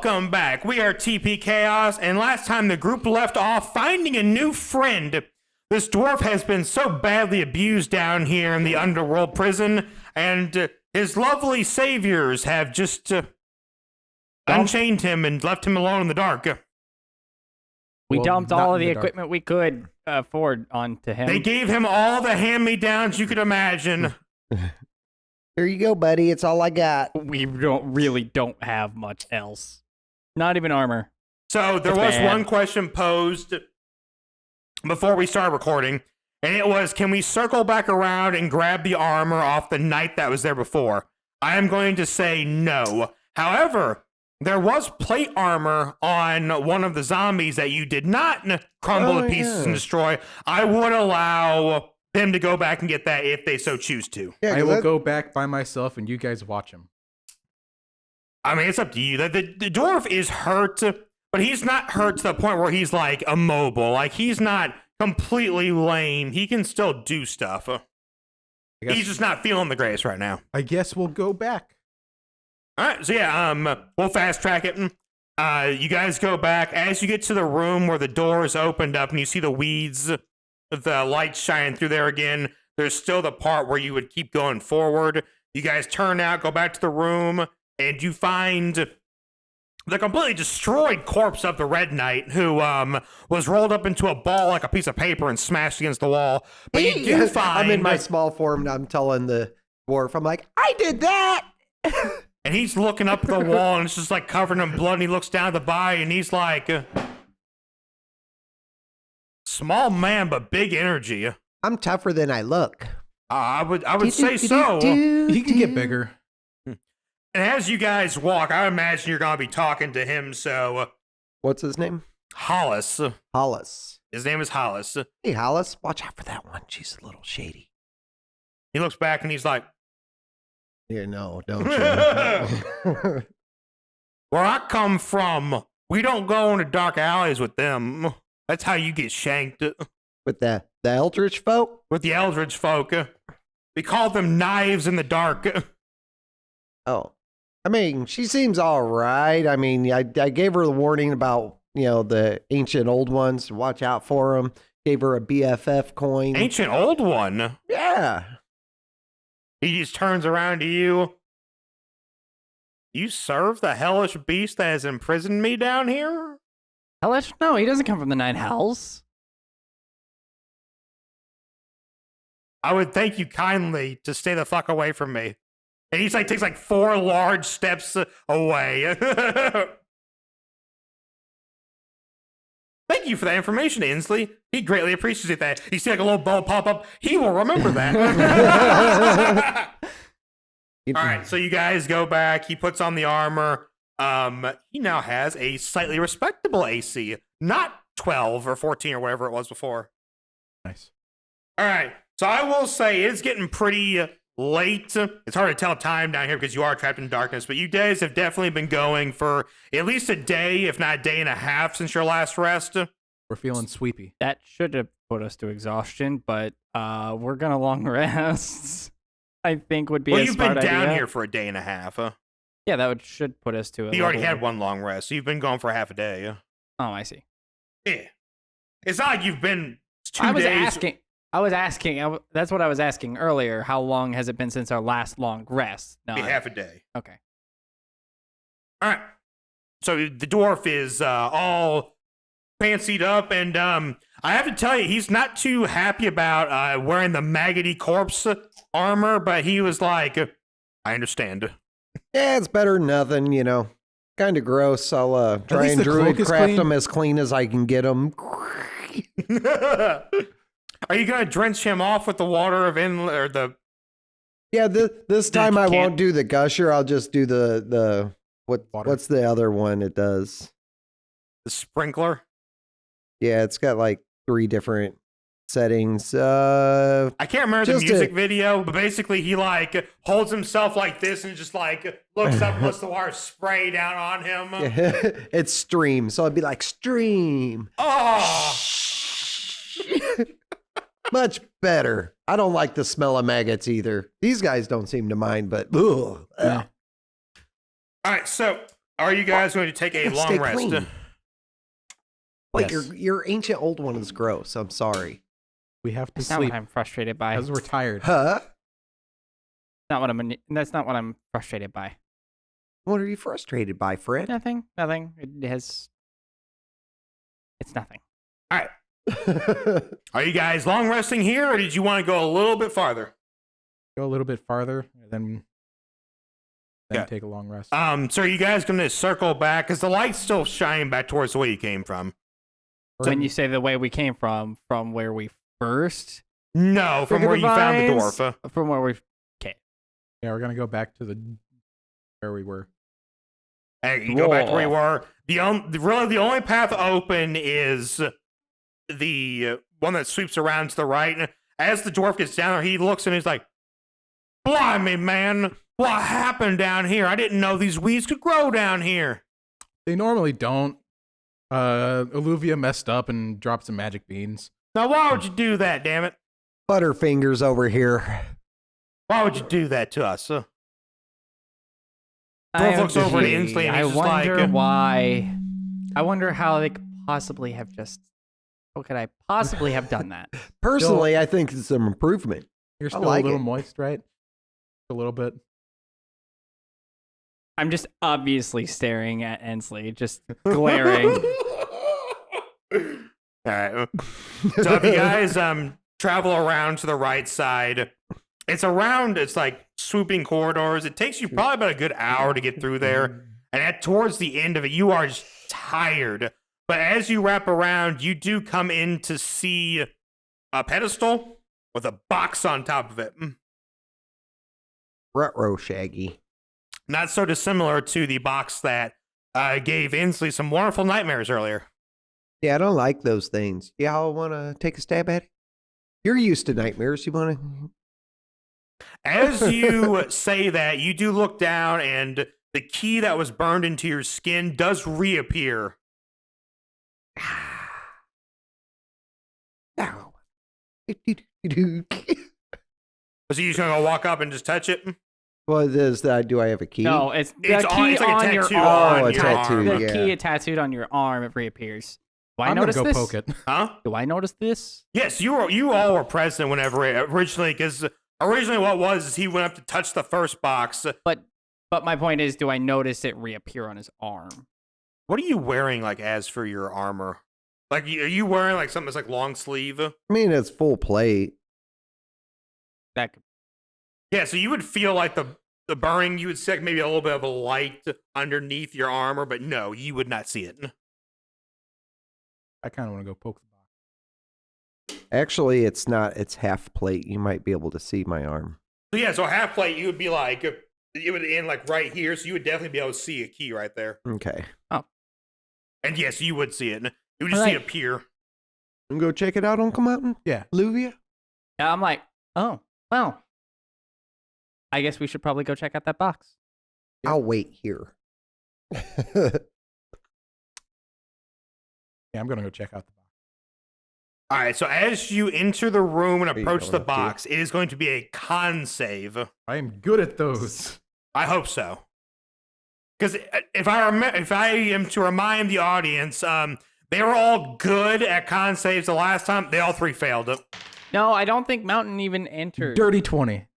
Welcome back. We are TPKhaos, and last time the group left off finding a new friend. This dwarf has been so badly abused down here in the underworld prison, and his lovely saviors have just unchained him and left him alone in the dark. We dumped all of the dark. equipment we could afford onto him. They gave him all the hand-me-downs you could imagine. Here you go, buddy. It's all I got. We really don't have much else. Not even armor. So there was one question posed before we started recording, and it was, can we circle back around and grab the armor off the knight that was there before? I am going to say no. However, there was plate armor on one of the zombies that you did not crumble to pieces and destroy. I would allow them to go back and get that if they so choose to. Yeah, I will go back by myself and you guys watch him. I mean, it's up to you. The dwarf is hurt, but he's not hurt to the point where he's like immobile. Like, he's not completely lame. He can still do stuff. He's just not feeling the greatest right now. I guess we'll go back. All right, so yeah, we'll fast track it. You guys go back. As you get to the room where the door is opened up and you see the weeds, the light shining through there again, there's still the part where you would keep going forward. You guys turn out, go back to the room, and you find the completely destroyed corpse of the Red Knight, who was rolled up into a ball like a piece of paper and smashed against the wall. But you do find... I'm in my small form, and I'm telling the dwarf, I'm like, I did that! And he's looking up at the wall, and it's just like covered in blood, and he looks down at the body, and he's like... small man, but big energy. I'm tougher than I look. I would say so. He can get bigger. And as you guys walk, I imagine you're going to be talking to him, so... What's his name? Hollis. Hollis. His name is Hollis. Hey, Hollis, watch out for that one. She's a little shady. He looks back, and he's like... Yeah, no, don't you? Where I come from, we don't go into dark alleys with them. That's how you get shanked. With the Eldritch folk? With the Eldritch folk. We call them knives in the dark. Oh. I mean, she seems all right. I mean, I gave her the warning about, the ancient old ones. Watch out for them. Gave her a BFF coin. Ancient old one? Yeah. He just turns around to you. You serve the hellish beast that has imprisoned me down here? Hellish? No, he doesn't come from the Nine Hells. I would thank you kindly to stay the fuck away from me. And he's like, takes like 4 large steps away. Thank you for that information, Inslee. He greatly appreciates that. You see like a little ball pop up. He will remember that. All right, so you guys go back. He puts on the armor. He now has a slightly respectable AC, not 12 or 14 or whatever it was before. Nice. All right, so I will say it's getting pretty late. It's hard to tell time down here because you are trapped in darkness, but you guys have definitely been going for at least a day, if not a day and a half since your last rest. We're feeling sweepy. That should have put us to exhaustion, but we're gonna long rest. I think would be Well, a you've smart been down idea. here for a day and a half. Yeah, that should put us to a You already level- had one long rest, so you've been going for half a day. Oh, I see. Yeah. It's not like you've been 2 I was days. asking. That's what I was asking earlier. How long has it been since our last long rest? No, Half a day. Okay. All right. So the dwarf is all fancied up, and I have to tell you, he's not too happy about wearing the maggoty corpse armor, but he was like, I understand. Yeah, it's better than nothing, Kind of gross. I'll try least and the druid cloak is craft clean. them as clean as I can get them. Are you gonna drench him off with the water of or the? Yeah, this time I can't- won't do the gusher. I'll just do the Water. what's the other one it does? The sprinkler? Yeah, it's got like 3 different settings. I can't remember the Just music video, but basically he like holds himself like this and just like looks up and lets the water spray down on him. It's stream, so it'd be like stream. Oh, Much better. I don't like the smell of maggots either. These guys don't seem to mind, but ugh. Yeah. all right. So Are you guys going to take a Yeah, long stay rest? clean. Wait, Yes. your ancient old one is gross. I'm sorry. We have to That's not sleep what I'm frustrated by. because we're tired. Huh? That's not what I'm frustrated by. What are you frustrated by, Fred? Nothing. It's nothing. All right. Are you guys long resting here, or did you want to go a little bit farther? Go a little bit farther, and then Yeah. take a long rest. So are you guys going to circle back? Because the light's still shining back towards the way you came from. When you say the way we came from where we first, No, from where you found the Vines, dwarf. from where we, Yeah, we're gonna go back to where we were. Hey, you go back to where you were. Really, the only path open is the one that sweeps around to the right. And as the dwarf gets down there, he looks and he's like, "Blimey, man, what happened down here? I didn't know these weeds could grow down here." They normally don't. Alluvia messed up and dropped some magic beans. Now, why would you do that, damn it? Butterfingers over here. Why would you do that to us? I Dwarf looks over at agree. Inslee and I he's just wonder like, why. I wonder how they could possibly have just. How could I possibly have done that? Personally, I think it's an improvement. You're I still like a little it. moist, right? A little bit. I'm just obviously staring at Ensley, just glaring. All right. So if you guys travel around to the right side, it's like swooping corridors. It takes you probably about a good hour to get through there. And towards the end of it, you are just tired. But as you wrap around, you do come in to see a pedestal with a box on top of it. Ruh-roh, Shaggy. Not so dissimilar to the box that gave Inslee some wonderful nightmares earlier. Yeah, I don't like those things. Y'all want to take a stab at it? You're used to nightmares. You want to? As you say that, you do look down, and the key that was burned into your skin does reappear. Ow. So you're just gonna go walk up and just touch it? What is that? Do I have a key? No, it's the It's key it's like a on your tattoo arm. Oh, a on your tattoo, arm. The yeah. key tattooed on your arm, it reappears. Do I I'm gonna notice go this? poke it. Huh? Do I notice this? Yes, you all were present whenever originally, because originally what was is he went up to touch the first box. But my point is, do I notice it reappear on his arm? What are you wearing, like, as for your armor? Like, are you wearing, like, something that's, like, long sleeve? I mean, it's full plate. That could, Yeah, so you would feel like the burning, you would see like maybe a little bit of a light underneath your armor, but no, you would not see it. I kind of want to go poke the box. Actually, it's not. It's half plate. You might be able to see my arm. So yeah, so half plate, you would be like, it would end like right here, so you would definitely be able to see a key right there. Okay. And yes, you would see it. You would just see it appear. And go check it out, Uncle Mountain? Yeah. Luvia? yeah, I'm like, oh, well. I guess we should probably go check out that box. I'll wait here. Yeah, I'm gonna go check out the box. All right, so as you enter the room and Are you approach the going to? box, it is going to be a con save. I am good at those. I hope so. Because if I am to remind the audience, they were all good at con saves the last time. They all three failed it. No, I don't think Mountain even entered. Dirty 20.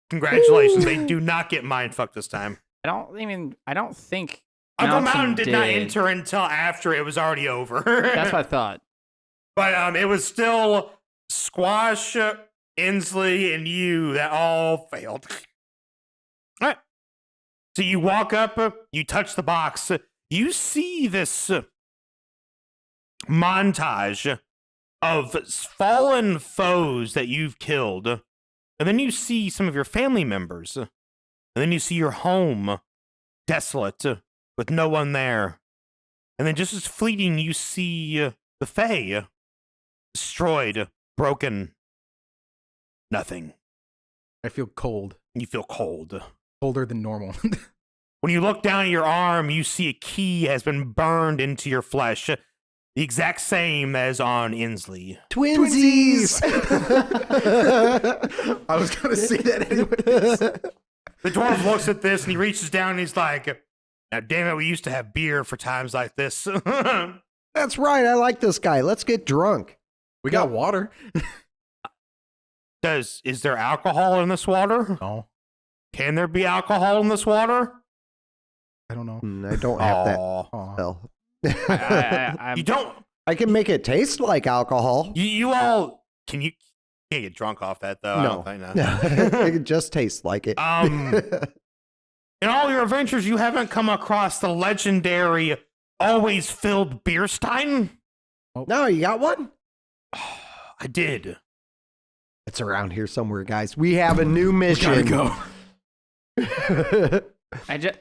Congratulations, they do not get mind fucked this time. I don't think Uncle Mountain did not did. enter until after it was already over. That's what I thought. But it was still Squash, Inslee, and you that all failed. All right. So you walk up, you touch the box, you see this montage of fallen foes that you've killed. And then you see some of your family members. And then you see your home desolate with no one there. And then just as fleeting, you see the Fae destroyed, broken, nothing. I feel cold. You feel cold. Colder than normal. When you look down at your arm, you see a key has been burned into your flesh. The exact same as on Inslee. Twinsies! I was gonna say that anyways. The dwarf looks at this and he reaches down and he's like, Now, damn it, we used to have beer for times like this. That's right. I like this guy. Let's get drunk. We got water. Is there alcohol in this water? No, Can there be alcohol in this water? I don't know. I don't have that Aw. spell. You don't. I can make it taste like alcohol. You all can you can't get drunk off that though. I No. don't think no. It just tastes like it. In all your adventures, you haven't come across the legendary always filled beer stein? No, you got one? I did. It's around here somewhere, guys. We have a new mission. Gotta go.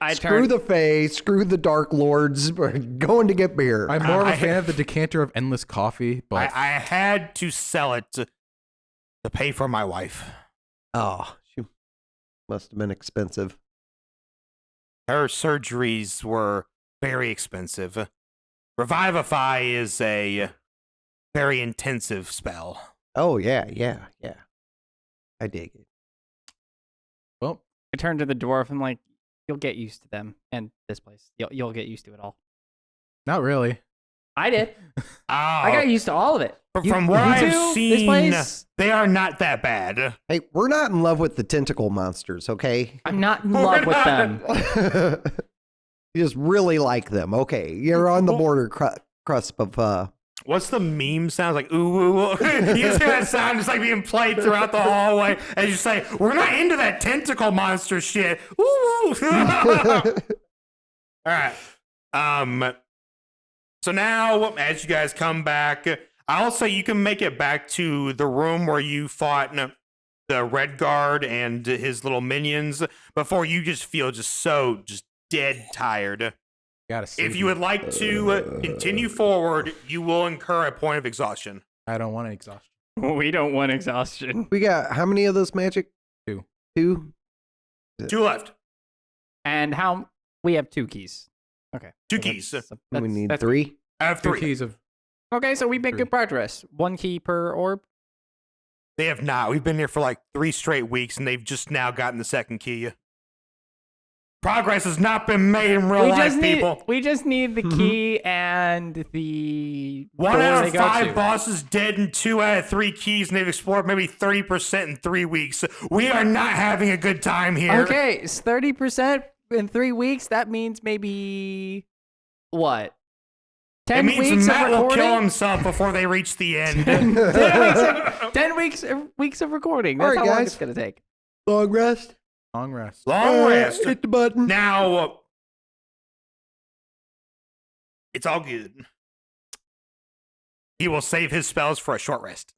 I Screw turned. the Fae, screw the Dark Lords. We're going to get beer. I'm more of a I- fan of the decanter of endless coffee, but I had to sell it to pay for my wife. Oh, she must have been expensive. Her surgeries were very expensive. Revivify is a very intensive spell. Oh, yeah. I dig it. well, I turned to the dwarf and like, you'll get used to them and this place. You'll get used to it all. not really. I did. I got used to all of it. From what you I've two, this seen, place, they are not that bad. Hey, we're not in love with the tentacle monsters, okay? I'm not in love with them. You just really like them. Okay, you're on the border cusp of What's the meme sounds like? Ooh, ooh, ooh. You just hear that sound just like being played throughout the hallway as you say, we're not into that tentacle monster shit. Ooh, ooh. All right. So now, as you guys come back, I'll say you can make it back to the room where you fought the Red Guard and his little minions before you just feel just dead tired. Gotta save If you would like to continue forward, you will incur a point of exhaustion. I don't want an exhaustion. We don't want exhaustion. we got how many of those magic? 2. 2? 2 left. And how we have 2 keys. Okay. 2 So keys. We need that's- 3. I have 2 3. keys of Okay, so we make 3. good progress. 1 key per orb. They have not. We've been here for like 3 straight weeks, and they've just now gotten the 2nd key. Progress has not been made in real life, people. We just need the key and the 1 door out they of go 5 to. bosses dead, and 2 out of 3 keys, and they've explored maybe 30% in 3 weeks. We are not having a good time here. Okay, it's 30% in 3 weeks. That means maybe what? It 10 means weeks Matt of will recording. kill himself before they reach the end. 10 weeks of recording. That's All right, how long guys. it's gonna take. Long rest. long rest. Long rest. Hit the button. Now, it's all good. He will save his spells for a short rest.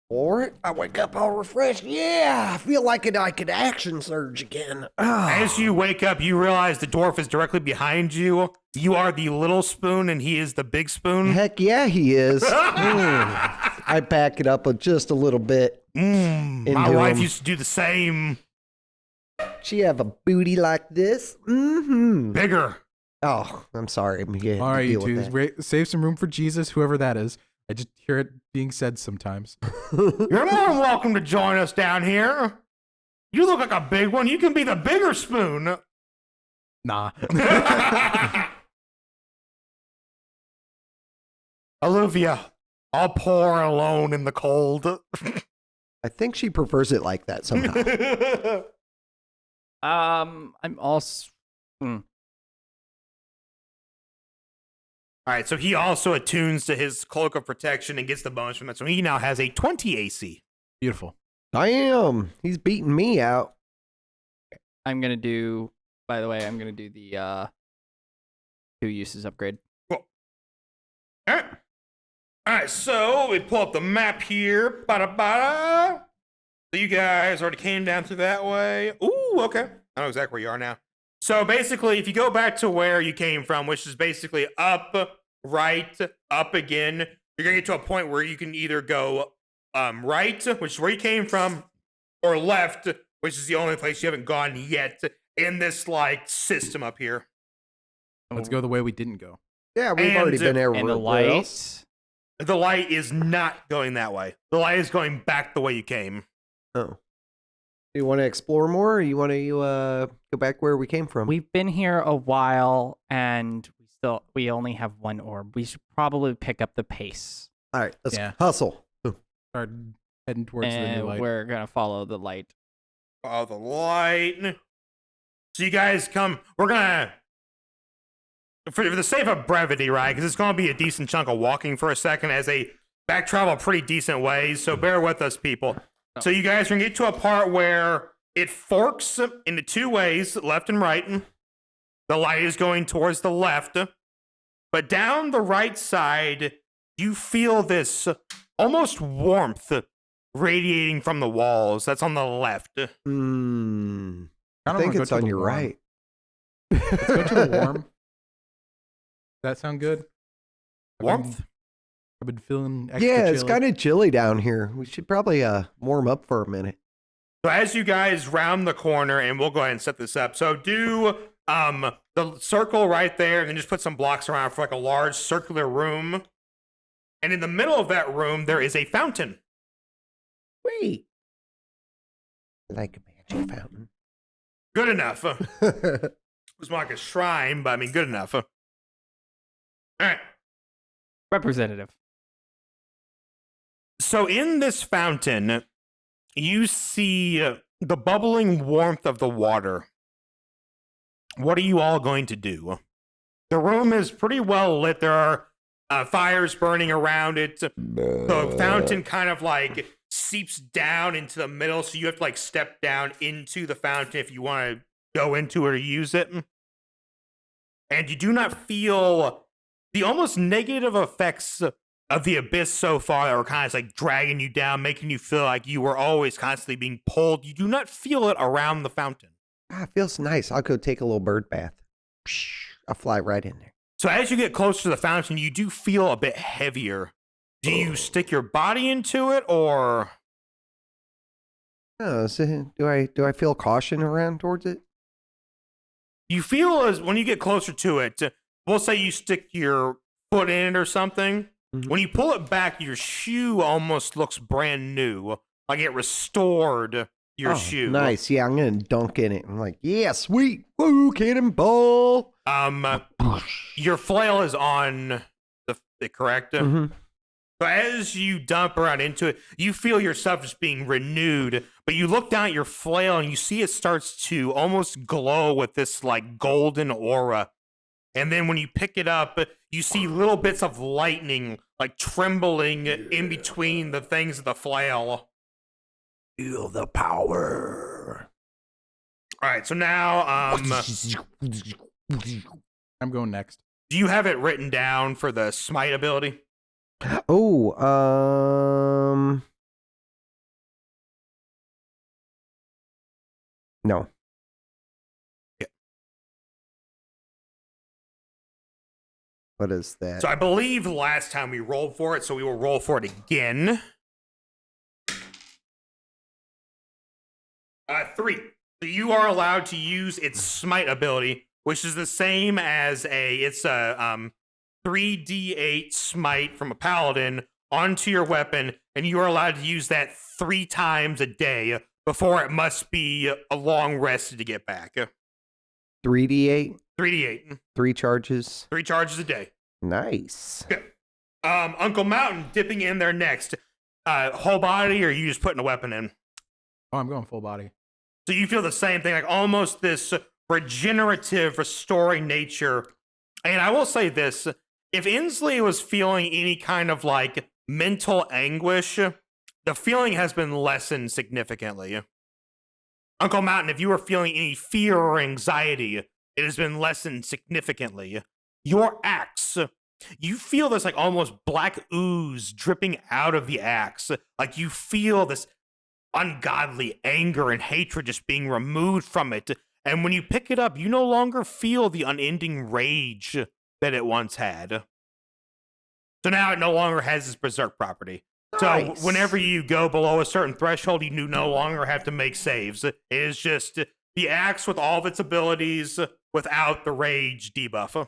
Or I wake up all refreshed. Yeah, I feel like I could action surge again. As you wake up, you realize the dwarf is directly behind you. You are the little spoon, and he is the big spoon. Heck yeah, he is. I back it up just a little bit. My Into wife him. used to do the same. She have a booty like this. Mm-hmm. Bigger. Oh, I'm sorry. Yeah, All right, you deal with two, save some room for Jesus, whoever that is. I just hear it being said sometimes. that. You're more than welcome to join us down here. You look like a big one. You can be the bigger spoon. Nah. Olivia, all poor and alone in the cold. I think she prefers it like that somehow. I'm also. All right, so he also attunes to his cloak of protection and gets the bonus from that. So he now has a 20 AC. Beautiful. Damn, he's beating me out. I'm gonna do. By the way, I'm gonna do the 2 uses upgrade. Cool. All right. All right, so we pull up the map here. Ba-da-ba-da. So you guys already came down through that way. Ooh, okay. I know exactly where you are now. So basically, if you go back to where you came from, which is basically up, right, up again, you're going to get to a point where you can either go right, which is where you came from, or left, which is the only place you haven't gone yet in this, like, system up here. Let's go the way we didn't go. Yeah, we've already been everywhere And the else. light. The light is not going that way. The light is going back the way you came. Oh. you want to explore more, or you want to go back where we came from? We've been here a while, and we only have one orb. We should probably pick up the pace. All right, let's Yeah. hustle. Start heading towards the And new light. we're gonna follow the light. Oh, the light. So you guys come. We're gonna, for the sake of brevity, right? Because it's gonna be a decent chunk of walking for a second as they back travel pretty decent ways. So bear with us, people. So you guys are gonna get to a part where it forks into two ways, left and right. The light is going towards the left, but down the right side, you feel this almost warmth radiating from the walls. That's on the left. I Kinda think wanna go it's to on the your warm. right. Let's go to the warm. Does that sound good? Warmth? I've been feeling extra Yeah, it's chilly. kind of chilly down here. We should probably warm up for a minute. So as you guys round the corner, and we'll go ahead and set this up. So do the circle right there, and then just put some blocks around for like a large circular room. And in the middle of that room, there is a fountain. Wait. Like a magic fountain. Good enough. It was more like a shrine, but I mean, good enough. All right. Representative. So in this fountain, you see the bubbling warmth of the water. What are you all going to do? The room is pretty well lit. There are fires burning around it. The fountain kind of like seeps down into the middle, so you have to like step down into the fountain if you want to go into it or use it. And you do not feel the almost negative effects of the abyss so far that were kind of like dragging you down, making you feel like you were always constantly being pulled. You do not feel it around the fountain. Ah, it feels nice. I'll go take a little bird bath. I'll fly right in there. So as you get closer to the fountain, you do feel a bit heavier. Do you stick your body into it, or Oh, so do I feel caution around towards it? you feel as when you get closer to it? We'll say you stick your foot in it or something. Mhm. When you pull it back, your shoe almost looks brand new, like it restored your Oh, shoe. Nice. Yeah, I'm gonna dunk in it. I'm like, yeah, sweet. Woo, cannonball. Your flail is on the correct. Mhm. So as you dump around into it, you feel yourself just being renewed, but you look down at your flail and you see it starts to almost glow with this like golden aura. And then when you pick it up, you see little bits of lightning like trembling in between the things of the flail. Feel the power. All right, so now I'm going next. do you have it written down for the smite ability? Oh, no. What is that? So I believe last time we rolled for it, so we will roll for it again. 3. So you are allowed to use its smite ability, which is the same as it's a 3d8 smite from a paladin onto your weapon, and you are allowed to use that 3 times a day before it must be a long rest to get back. 3d8, 3d8, 3 charges. 3 charges a day. Nice. Uncle Mountain dipping in there next. Whole body, or you just putting a weapon in? Oh, I'm going full body. So you feel the same thing, like almost this regenerative, restoring nature. And I will say this, if Inslee was feeling any kind of like mental anguish, the feeling has been lessened significantly. Uncle Mountain, if you were feeling any fear or anxiety, it has been lessened significantly. Your axe, you feel this like almost black ooze dripping out of the axe. Like you feel this ungodly anger and hatred just being removed from it. And when you pick it up, you no longer feel the unending rage that it once had. So now it no longer has this berserk property. Nice. So whenever you go below a certain threshold, you no longer have to make saves. It is just the axe with all of its abilities without the rage debuff.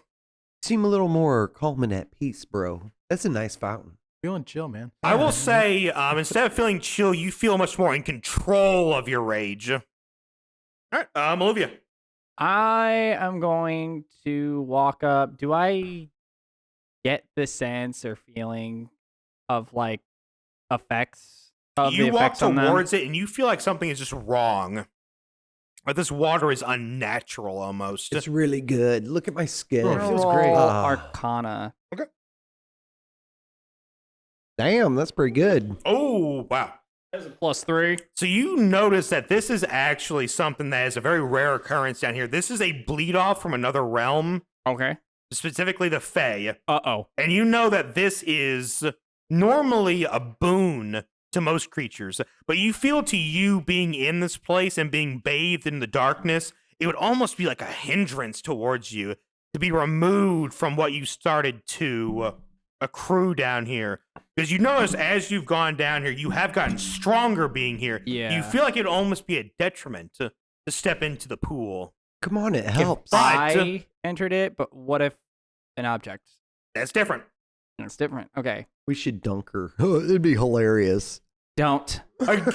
Seem a little more calm and at peace, bro. That's a nice fountain. Feeling chill, man. I will say, instead of feeling chill, you feel much more in control of your rage. All right, Olivia. I am going to walk up. Do I get the sense or feeling of like effects of You the walk effects on them? towards it, and you feel like something is just wrong. Like this water is unnatural almost. It's really good. Look at my skin. Oh, I'm it gonna feels roll great. Arcana. Damn, that's pretty good. Oh, wow. That's a +3. So you notice that this is actually something that is a very rare occurrence down here. This is a bleed off from another realm, Okay. specifically the Fae. Uh-oh. And you know that this is normally a boon to most creatures, but you feel to you being in this place and being bathed in the darkness, it would almost be like a hindrance towards you to be removed from what you started to accrue down here. Because you notice as you've gone down here, you have gotten stronger being here. Yeah. You feel like it'd almost be a detriment to step into the pool. Come on, it helps. But- I entered it, but what if an object? That's different. It's different. Okay. We should dunk her. It'd be hilarious. Don't. Again?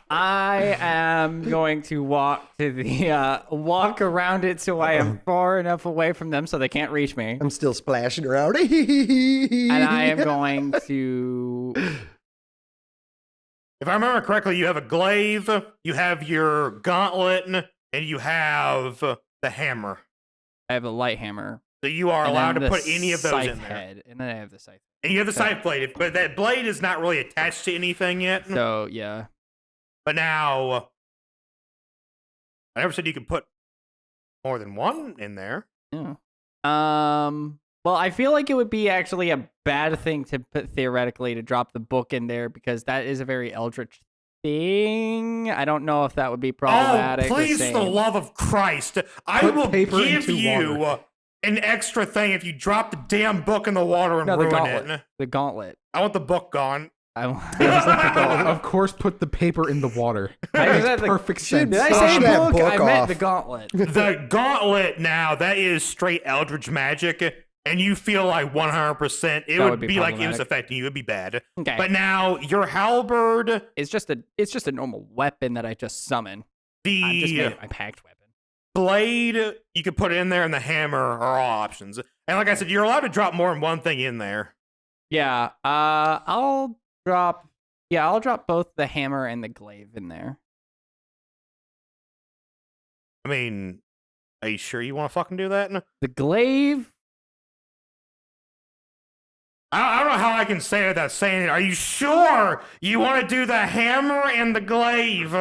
I am going to walk to the walk around it so I am far enough away from them so they can't reach me. I'm still splashing around. And I am going to If I remember correctly, you have a glaive, you have your gauntlet, and you have the hammer. I have a light hammer. So you are and allowed then to the put any of those scythe in there. head, and then I have the scythe. And you have the So- scythe blade, but that blade is not really attached to anything yet. So yeah. But now, I never said you could put more than one in there. Yeah. Well, I feel like it would be actually a bad thing to put theoretically to drop the book in there because that is a very eldritch thing. I don't know if that would be problematic. Oh, or please, for the same. love of Christ. I Put will paper give into you water. an extra thing if you drop the damn book in the water and No, the ruin gauntlet. it. The gauntlet. I want the book gone. I just like the gauntlet. Of course, put the paper in the water. I just Makes said the- perfect Should- sense. Did I Push say that book? I book meant off. the gauntlet. The gauntlet now, that is straight eldritch magic, and you feel like 100% it That would would be be like it was problematic. affecting you. It would be bad. Okay. But now, your halberd, it's just a normal weapon that I just summon. I'm just the making my packed weapon. blade, you can put it in there, and the hammer are all options. And like I said, you're allowed to drop more than one thing in there. Yeah. I'll drop both the hammer and the glaive in there. I mean, are you sure you want to fucking do that? The glaive. I don't know how I can say it without saying it. Are you sure you want to do the hammer and the glaive?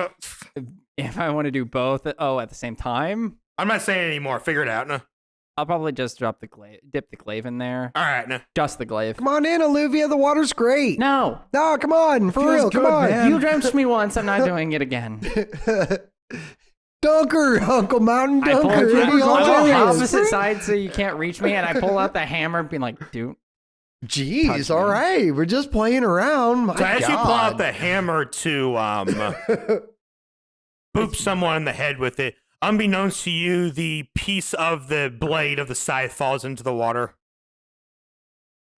If I want to do both, at the same time, I'm not saying it anymore. Figure it out. No. I'll probably just dip the glaive in there. All right. No. Just the glaive. Come on in, Olivia. The water's great. No, No, come on. For feels real. Come good, on. man. you drenched me once. I'm not doing it again. Dunker, Uncle Mountain I pull Dunker. it It'd be on the hilarious. opposite side so you can't reach me, and I pull out the hammer, being like, dude. Jeez, Touch all me. right. We're just playing around. My So as you pull out God. the hammer to boop someone in the head with it, unbeknownst to you, the piece of the blade of the scythe falls into the water.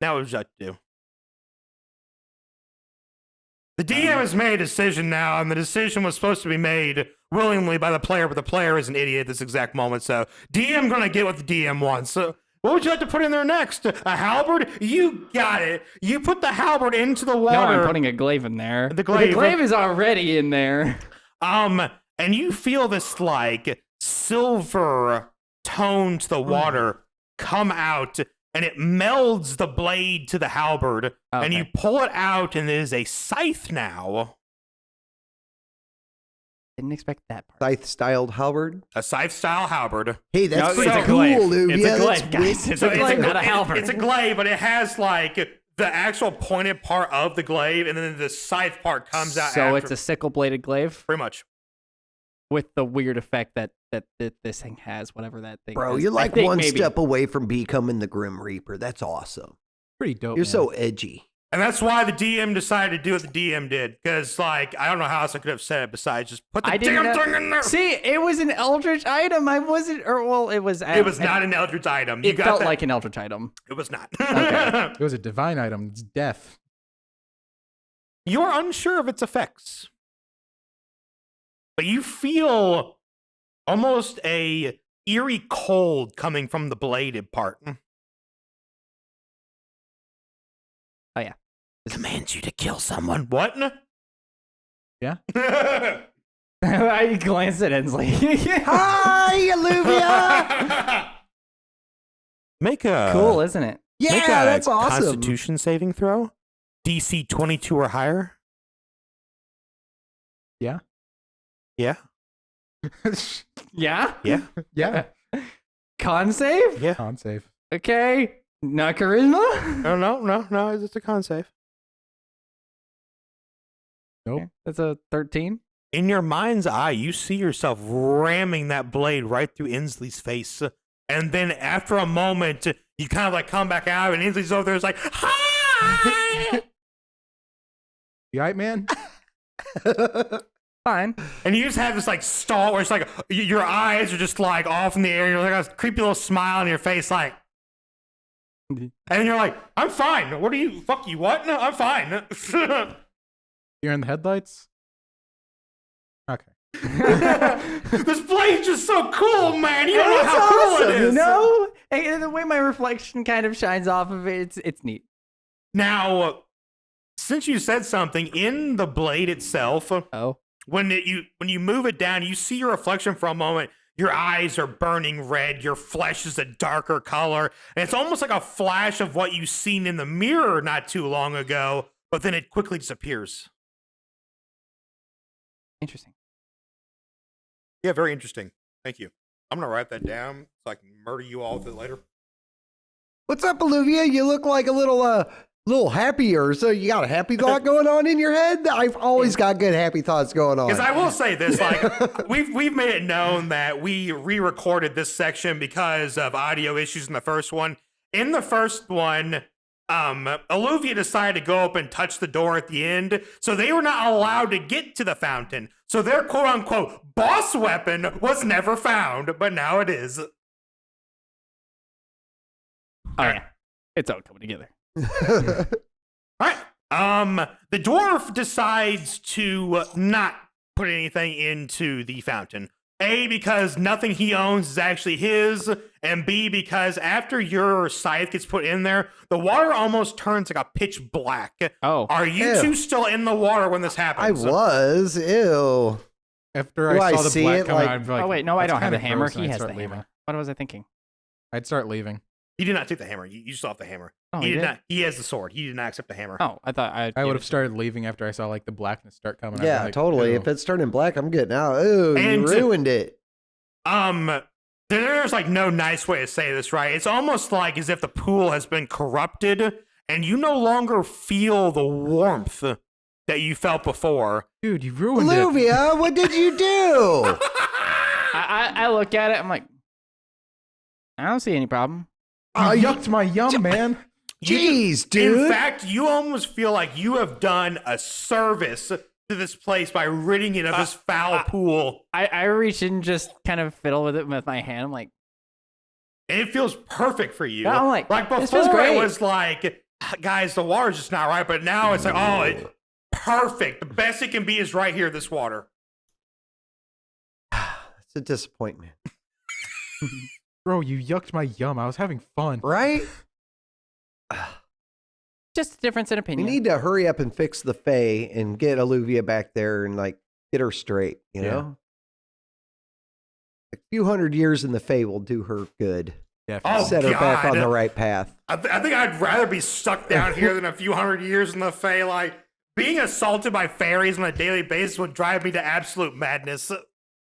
Now what would you like to do? The DM has made a decision now, and the decision was supposed to be made willingly by the player, but the player is an idiot at this exact moment, so DM gonna get what the DM wants. So what would you like to put in there next? A halberd? You got it. You put the halberd into the No, water. I'm putting a glaive in there. The glaive. is already in there. And you feel this like silver tone to the water come out, and it melds the blade to the halberd, and you Okay. pull it out, and it is a scythe now. Didn't expect that part. Scythe-styled halberd. A scythe-style halberd. Hey, that's No, pretty it's a cool, glaive. Olivia. It's a That's glaive, guys. wicked. It's a glaive, not a halberd. It's a glaive, but it has like the actual pointed part of the glaive, and then the scythe part comes out. So after. it's a sickle-bladed glaive pretty much. with the weird effect that this thing has, whatever that thing Bro, has. you're I like think one maybe. step away from becoming the Grim Reaper. That's awesome. Pretty dope. You're man. so edgy. And that's why the DM decided to do what the DM did. Because, like, I don't know how else I could have said it besides just put the damn thing in there. See, it was an eldritch item. I wasn't, or well, it was. It was not an eldritch item. You It got felt that? like an eldritch item. It was not. Okay. It was a divine item. It's death. You're unsure of its effects. But you feel almost a eerie cold coming from the bladed part. Oh, yeah. Commands you to kill someone. What? Yeah. I glanced at Ensley. Hi, Olivia. Make a Cool, isn't it? Yeah, make a that's awesome. Constitution saving throw. DC 22 or higher. Yeah. Yeah. Yeah? Yeah. Yeah. Con save? Yeah. Con save. Okay. Not charisma? No. It's a con save. Nope. Okay, that's a 13. In your mind's eye, you see yourself ramming that blade right through Inslee's face. And then after a moment, you kind of like come back out, and Inslee's over there is like, hi! You alright, man? Fine. And you just have this like stall where it's like your eyes are just like off in the air. You're like a creepy little smile on your face, like, and you're like, I'm fine. What are you? Fuck you. What? No, I'm fine. You're in the headlights? Okay. This blade's just so cool, man. You don't know It's how cool awesome, it is. you know? And the way my reflection kind of shines off of it, it's neat. Now, since you said something in the blade itself, Oh. when you move it down, you see your reflection for a moment. Your eyes are burning red. Your flesh is a darker color. And it's almost like a flash of what you've seen in the mirror not too long ago, but then it quickly disappears. Interesting. Yeah, very interesting. Thank you. I'm going to write that down so I can murder you all with it later. What's up, Olivia? You look like a little happier. So you got a happy thought going on in your head? I've always got good happy thoughts going on. Because I will say this, like, we've made it known that we re-recorded this section because of audio issues in the first one. In the first one, Olivia decided to go up and touch the door at the end, so they were not allowed to get to the fountain. So their quote-unquote boss weapon was never found, but now it is. Oh, yeah. It's all coming together. All right. The dwarf decides to not put anything into the fountain. A, because nothing he owns is actually his, and B, because after your scythe gets put in there, the water almost turns like a pitch black. Oh. Are you Ew. two still in the water when this I happens? was. Ew. After Do I I saw the see black it, come like- out, I'd be like, Oh, wait. No, I "That's don't have the kinda hammer. gross," and He I'd has the start hammer. leaving. What was I thinking? I'd start leaving. You did not take the hammer. You still have the hammer. Oh, he you did did? not. He has the sword. He did not accept the hammer. Oh, I thought I would have started leaving after I saw like the blackness start coming. I'd be Yeah, like, totally. "Ew." If it's turning black, I'm getting out. Ooh, And you ruined it. There's like no nice way to say this, right? It's almost like as if the pool has been corrupted and you no longer feel the warmth that you felt before. Dude, you ruined it. Olivia, what did you do? I look at it. I'm like, I don't see any problem. You yucked my yum, man. Jeez, dude. In fact, you almost feel like you have done a service to this place by ridding it of this foul pool. I reach in and just kind of fiddle with it with my hand. I'm like, And it feels perfect for you. Yeah, I'm like, before this feels great. it was like, guys, the water's just not right. But now it's like, perfect. The best it can be is right here, this water. It's a disappointment, Bro, you yucked my yum. I was having fun. right? just a difference in We opinion. need to hurry up and fix the Fae and get Olivia back there and like get her straight, you Yeah. know? A few hundred years in the Fae will do her good. Definitely. Oh, Set her back God. on the right path. I think I'd rather be stuck down here than a few hundred years in the Fae. Like, being assaulted by fairies on a daily basis would drive me to absolute madness.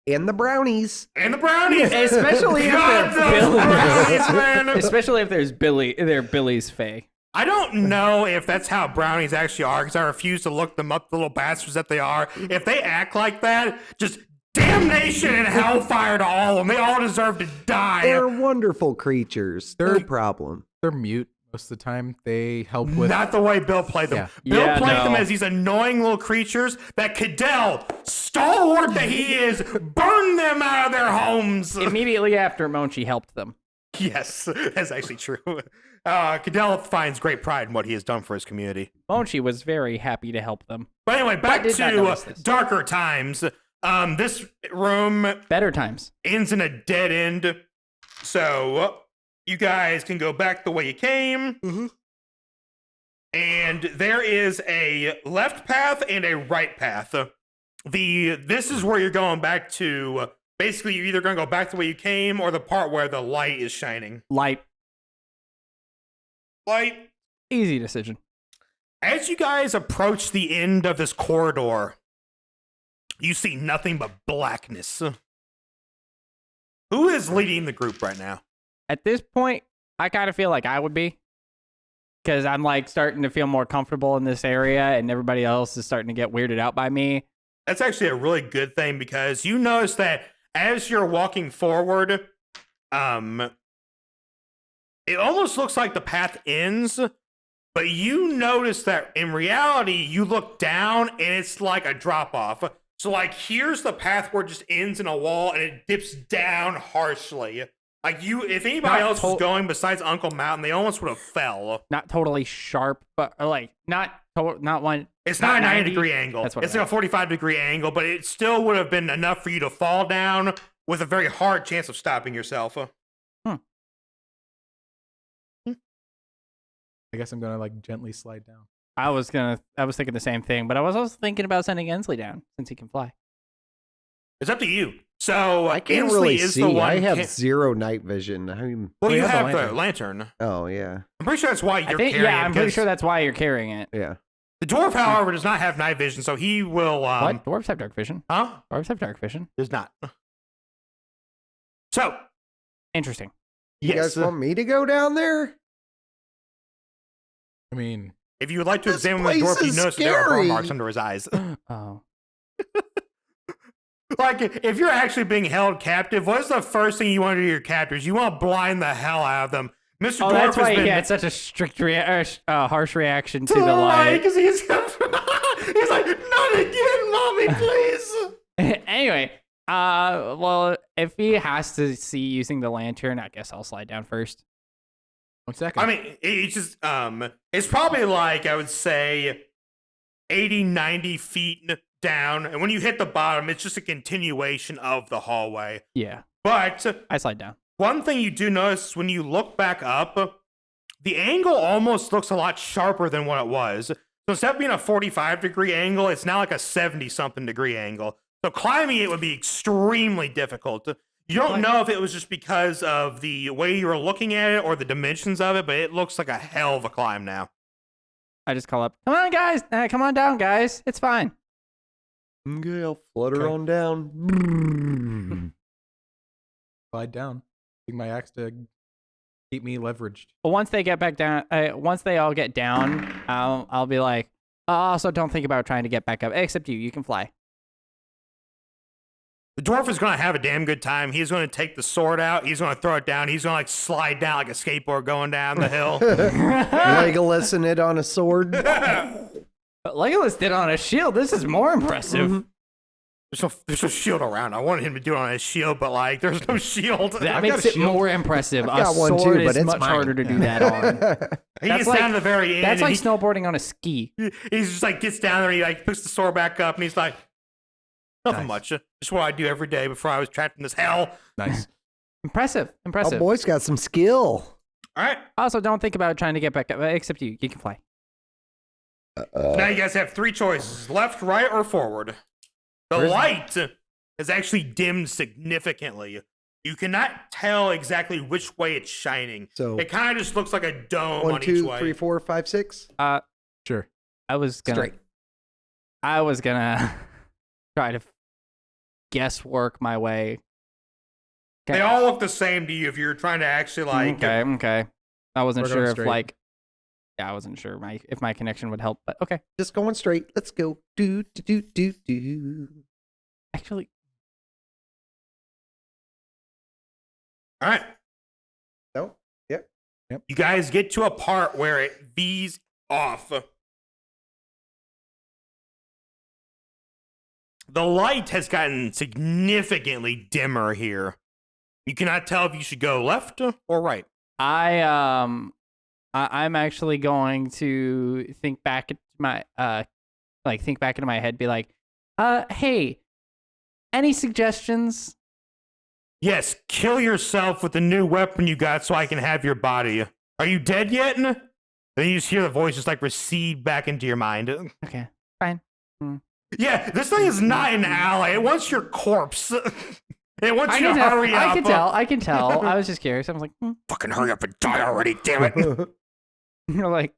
And the brownies. And the brownies! Especially if God, they're those Billy's. brownies, man! Especially if they're Billy's Fae. I don't know if that's how brownies actually are, because I refuse to look them up, the little bastards that they are. If they act like that, just damnation and hellfire to all of them. They all deserve to die. They're wonderful creatures. No They're- problem. They're mute. Most of the time, they help with. Not the way Bill played them. Yeah. Bill Yeah, played them no. as these annoying little creatures that Cadell, stalwart that he is, burned them out of their homes. Immediately after Monchi helped them. Yes, that's actually true. Cadell finds great pride in what he has done for his community. Monchi was very happy to help them. But anyway, back did not to notice this. darker times. This room Better times. ends in a dead end. So you guys can go back the way you came. Mm-hmm. And there is a left path and a right path. This is where you're going back to. Basically, you're either going to go back the way you came or the part where the light is shining. Light. Light. Easy decision. As you guys approach the end of this corridor, you see nothing but blackness. Who is leading the group right now? At this point, I kind of feel like I would be. Because I'm like starting to feel more comfortable in this area and everybody else is starting to get weirded out by me. That's actually a really good thing because you notice that as you're walking forward, it almost looks like the path ends, but you notice that in reality, you look down and it's like a drop off. So like here's the path where it just ends in a wall and it dips down harshly. Like if anybody else was going besides Uncle Mountain, they almost would have fell. Not totally sharp, but like not one. It's not a 90 90-degree angle. That's what It's I like a 45-degree angle, but it still would have been enough for you to fall down with a very hard chance of stopping yourself. I guess I'm gonna like gently slide down. I was thinking the same thing, but I was also thinking about sending Ensley down since he can fly. It's up to you. So I can't Inslee really is see. the one. I have zero night vision. Well, you have have the the lantern. Oh yeah, I'm pretty sure that's why you're carrying it. I'm pretty because sure that's why you're carrying it. yeah. The dwarf, however, does not have night vision, so he will. What? Dwarves have dark vision. Huh? Dwarves have dark vision. Does not. So, Interesting. You yes. guys want me to go down there? I mean, If you would like to This examine the place dwarf, you is notice that there are burn scary. marks under his eyes. Oh. Like, if you're actually being held captive, what's the first thing you want to do to your captors? You want to blind the hell out of them. Mr. Oh, Dwarf that's has why been he had such a strict, harsh reaction to to the light. because he's like, not again, mommy, please. Anyway, well, if he has to see using the lantern, I guess I'll slide down first. 1 second. I mean, it's just, it's probably like, I would say, 80, 90 feet down. And when you hit the bottom, it's just a continuation of the hallway. Yeah, But I slide down. one thing you do notice when you look back up, the angle almost looks a lot sharper than what it was. So instead of being a 45-degree angle, it's now like a 70-something degree angle. So climbing it would be extremely difficult. You don't know if it was just because of the way you were looking at it or the dimensions of it, but it looks like a hell of a climb now. I just call up, come on, guys. Come on down, guys. It's fine. Okay, I'll flutter Okay. on down. Slide down. Using my axe to keep me leveraged. But once they get back down, once they all get down, I'll be like, also don't think about trying to get back up. Except you can fly. The dwarf is going to have a damn good time. He's going to take the sword out. He's going to throw it down. He's going to like slide down like a skateboard going down the hill. Legolas in it on a sword. But Legolas did it on a shield. This is more impressive. There's no shield around. I wanted him to do it on his shield, but like, there's no shield. That I've makes got a it shield. more impressive. I've a got one sword too, but is it's much mine. harder to do that on. He That's gets like- down to the very end. That's and like snowboarding on a ski. he's just like gets down there and he like picks the sword back up and he's like, nothing Nice. much. Just what I do every day before I was trapped in this hell. Nice. Impressive. Oh, Impressive. boy's got some skill. All right. Also, don't think about trying to get back up. Except you can fly. Now you guys have three choices: left, right, or forward. The Where's- light is actually dimmed significantly. You cannot tell exactly which way it's shining. So It kind of just looks like a dome 1, on each 2, way. 3, 4, 5, 6. Sure. I was gonna Straight. try to guesswork my way. They all look the same to you if you're trying to actually like. Okay. I wasn't We're sure going if straight. like, I wasn't sure if my connection would help, but okay. Just going straight. Let's go. Do do do do do. Actually, All right. No. Yep. Yep. You guys get to a part where it V's off. The light has gotten significantly dimmer here. You cannot tell if you should go left or right. I'm actually going to think back into my think back into my head, be like, hey, any suggestions? Yes, kill yourself with the new weapon you got so I can have your body. Are you dead yet? Then you just hear the voice just like recede back into your mind. Okay, fine. Yeah, this thing is not an ally. It wants your corpse. It wants you to hurry up. I can tell. I was just curious. I was like, Fucking hurry up and die already, damn it. You're like,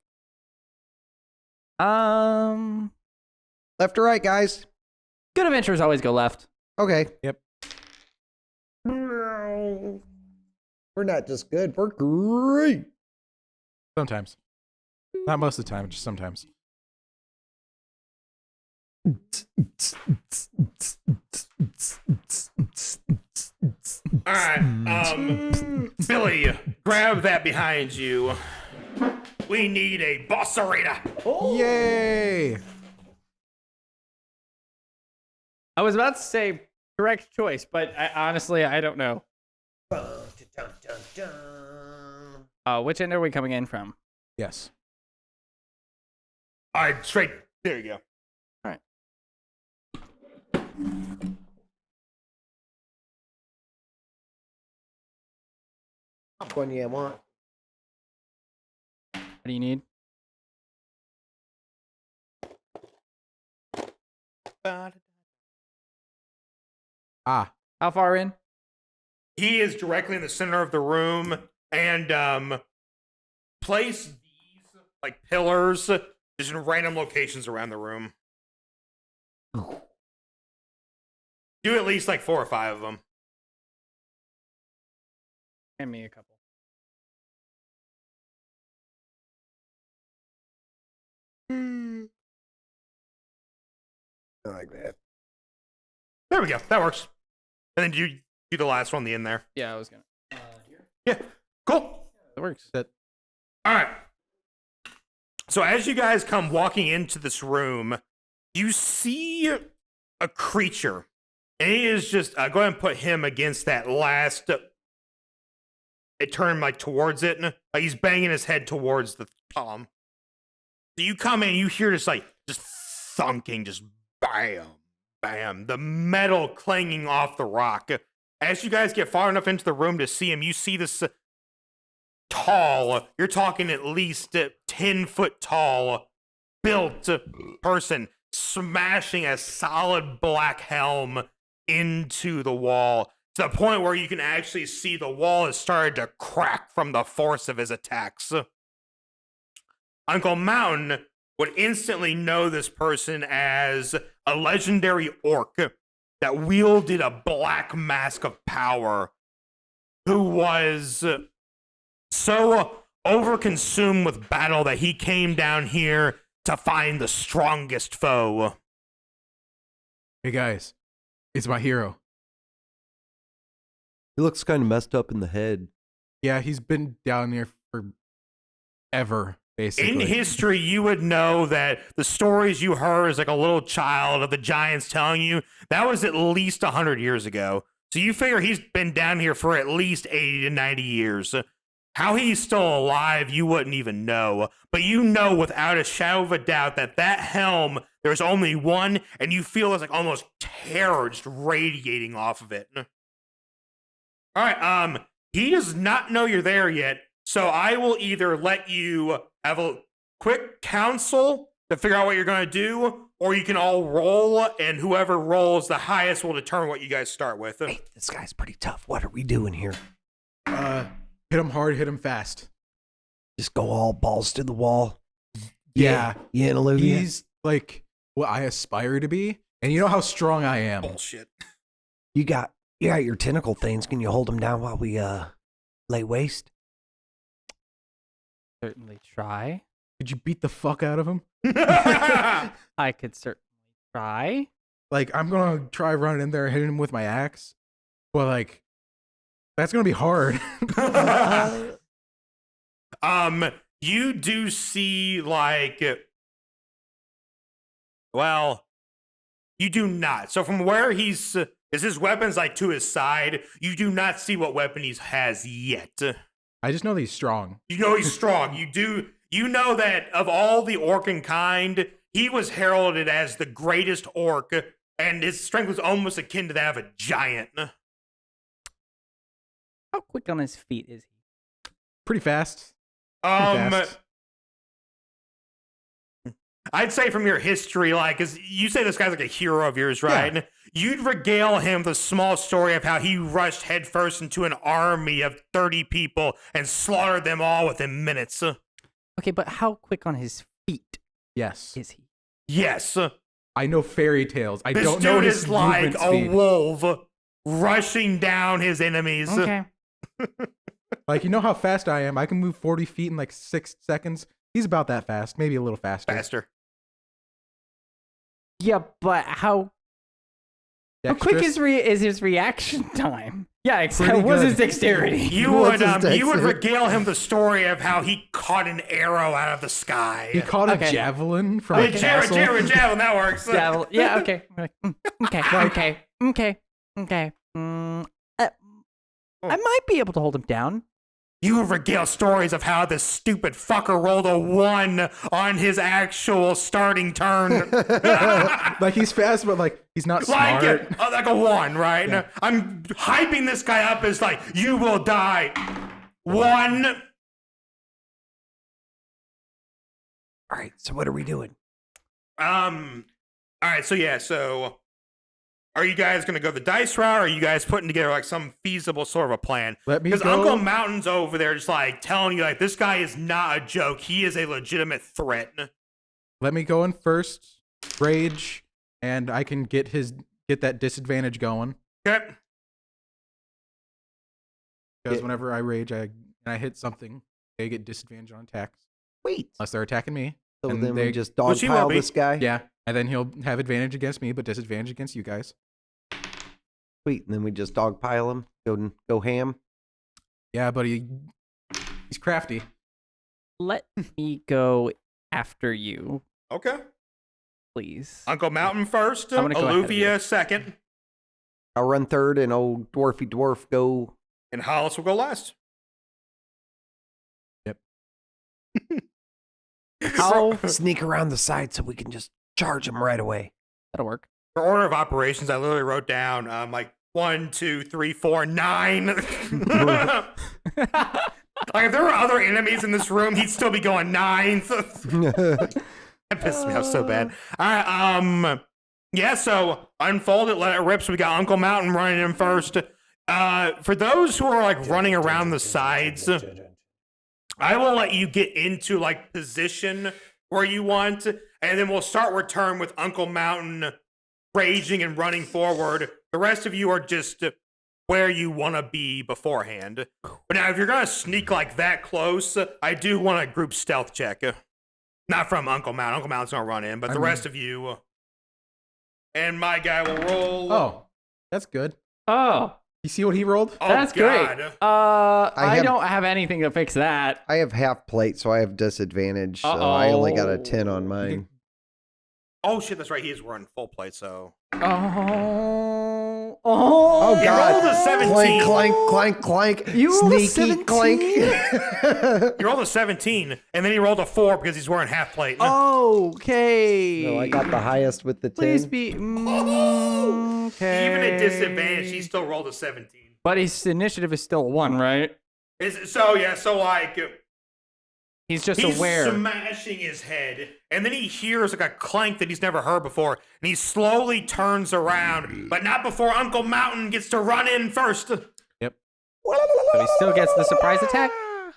Left or right, guys? good adventures always go left. Okay. Yep. We're not just good, we're great. Sometimes. Not most of the time, just sometimes. Alright, Billy, grab that behind you. We need a boss arena. Yay! I was about to say correct choice, but honestly, I don't know. Which end are we coming in from? Yes. Alright, straight. There you go. All right. Which one you want? What do you need? Ah. How far in? He is directly in the center of the room, and place these like pillars just in random locations around the room. Do at least like 4 or 5 of them. Hand me a couple. I like that. There we go. That works. And then you do the last one, the end there. Yeah, I was gonna. Here. Yeah. Cool. That works. All right. So as you guys come walking into this room, you see a creature. And he is just, go ahead and put him against that last, it turned like towards it. Like he's banging his head towards the column. So you come in, you hear just like, just thunking, just bam, bam, the metal clanging off the rock. As you guys get far enough into the room to see him, you see this tall, you're talking at least 10-foot tall, built person smashing a solid black helm into the wall to the point where you can actually see the wall has started to crack from the force of his attacks. Uncle Mountain would instantly know this person as a legendary orc that wielded a black mask of power, who was so overconsumed with battle that he came down here to find the strongest foe. Hey guys, it's my hero. He looks kind of messed up in the head. Yeah, he's been down here forever, basically. In history, you would know that the stories you heard as like a little child of the giants telling you, that was at least 100 years ago. So you figure he's been down here for at least 80 to 90 years. How he's still alive, you wouldn't even know. But you know without a shadow of a doubt that that helm, there's only one, and you feel there's like almost terror just radiating off of it. All right, he does not know you're there yet, so I will either let you have a quick council to figure out what you're going to do, or you can all roll, and whoever rolls the highest will determine what you guys start with. Hey, this guy's pretty tough. What are we doing here? Hit him hard, hit him fast. Just go all balls to the wall. Yeah. Yeah, Olivia. He's like what I aspire to be, and you know how strong I am. Bullshit. You got your tentacle things. Can you hold them down while we lay waste? Certainly try. Could you beat the fuck out of him? I could certainly try. Like, I'm gonna try running in there and hitting him with my axe, but like, that's gonna be hard. You do see like, well, you do not. So from where is his weapon's like to his side. You do not see what weapon he has yet. I just know that he's strong. You know he's strong. You know that of all the orc kind, he was heralded as the greatest orc, and his strength was almost akin to that of a giant. How quick on his feet is he? Pretty fast. Fast. I'd say from your history, like, cause you say this guy's like a hero of yours, right? Yeah. You'd regale him the small story of how he rushed headfirst into an army of 30 people and slaughtered them all within minutes. Okay, but how quick on his feet Yes. is he? Yes. I know fairy tales. I This don't know dude his is like movement a speed. wolf rushing down his enemies. Okay. Like, you know how fast I am? I can move 40 feet in like 6 seconds. He's about that fast, maybe a little faster. Faster. Yeah, but how quick Dexterous. is his reaction time? Yeah, Pretty what was good. his dexterity? You What's would his you would dexterity? regale him the story of how he caught an arrow out of the sky. He caught a Okay. javelin from Oh, a castle. javelin, that works. Yeah, okay. Okay. I might be able to hold him down. You would regale stories of how this stupid fucker rolled a 1 on his actual starting turn. Like, he's fast, but like he's not smart. like a 1, right? Yeah. I'm hyping this guy up as like, you will die. 1. All right, so what are we doing? All right, so are you guys gonna go the dice route, or are you guys putting together like some feasible sort of a plan? Let me Because go. Uncle Mountain's over there just like telling you like this guy is not a joke. He is a legitimate threat. Let me go in first. Rage, and I can get that disadvantage going. Okay. Because Yeah. whenever I rage, I hit something, they get disadvantage on attacks Wait. unless they're attacking me. So And then they- we just Which he will dogpile be. this guy? Yeah, and then he'll have advantage against me, but disadvantage against you guys. Sweet. And then we just dogpile him. Go ham. Yeah, but he's crafty. Let me go after you, Okay. please. Uncle Mountain first. I'm gonna go ahead of you. Alluvia second. I'll run third, and old dwarfy dwarf go. And Hollis will go last. Yep. How Sneak around the side so we can just charge him right away. that'll work. For order of operations, I literally wrote down like 1, 2, 3, 4, 9. Like if there were other enemies in this room, he'd still be going 9th. That pisses me off so bad. All right, yeah, so unfold it, let it rip. So we got Uncle Mountain running in first. For those who are like running around the sides, I will let you get into like position where you want, and then we'll start return with Uncle Mountain raging and running forward. The rest of you are just where you want to be beforehand. But now, if you're gonna sneak like that close, I do want a group stealth check. Not from Uncle Mountain. Uncle Mountain's gonna run in, but the rest of you and my guy will roll. Oh, that's good. Oh, You see what he rolled? Oh, that's God. great. I have- don't have anything to fix that. I have half plate, so I have disadvantage. So I only got a 10 on mine. Oh shit, that's right. He is running full plate, so Oh, he God. rolled a 17. Clank, clank, clank, clank. You rolled a Sneaky 17? clank. He rolled a 17, and then he rolled a 4 because he's wearing half plate. Okay. No, I got the highest with the 10. Please be. Okay. Even at disadvantage, he still rolled a 17. But his initiative is still 1, right? So like He's just he's aware. smashing his head, and then he hears like a clank that he's never heard before, and he slowly turns around, but not before Uncle Mountain gets to run in first. So he still gets the surprise attack?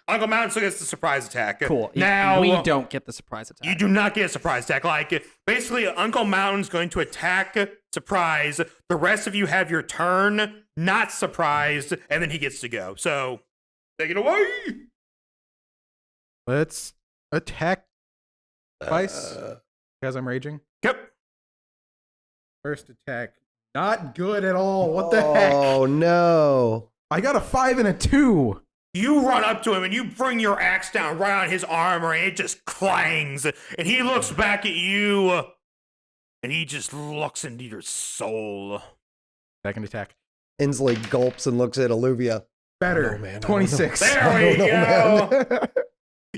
Uncle Mountain still gets the surprise attack. Cool. Now we don't get the surprise attack. You do not get a surprise attack. Like, basically, Uncle Mountain's going to attack, surprise. The rest of you have your turn, not surprised, and then he gets to go. So, take it away. Let's attack twice because I'm raging. Yep. First attack, not good at all. What the heck? Oh, no. I got a 5 and a 2. You run up to him and you bring your axe down right on his armor, and it just clangs. And he looks back at you, and he just looks into your soul. Second attack. Inslee gulps and looks at Alluvia. Better. man. 26. There we go. Man.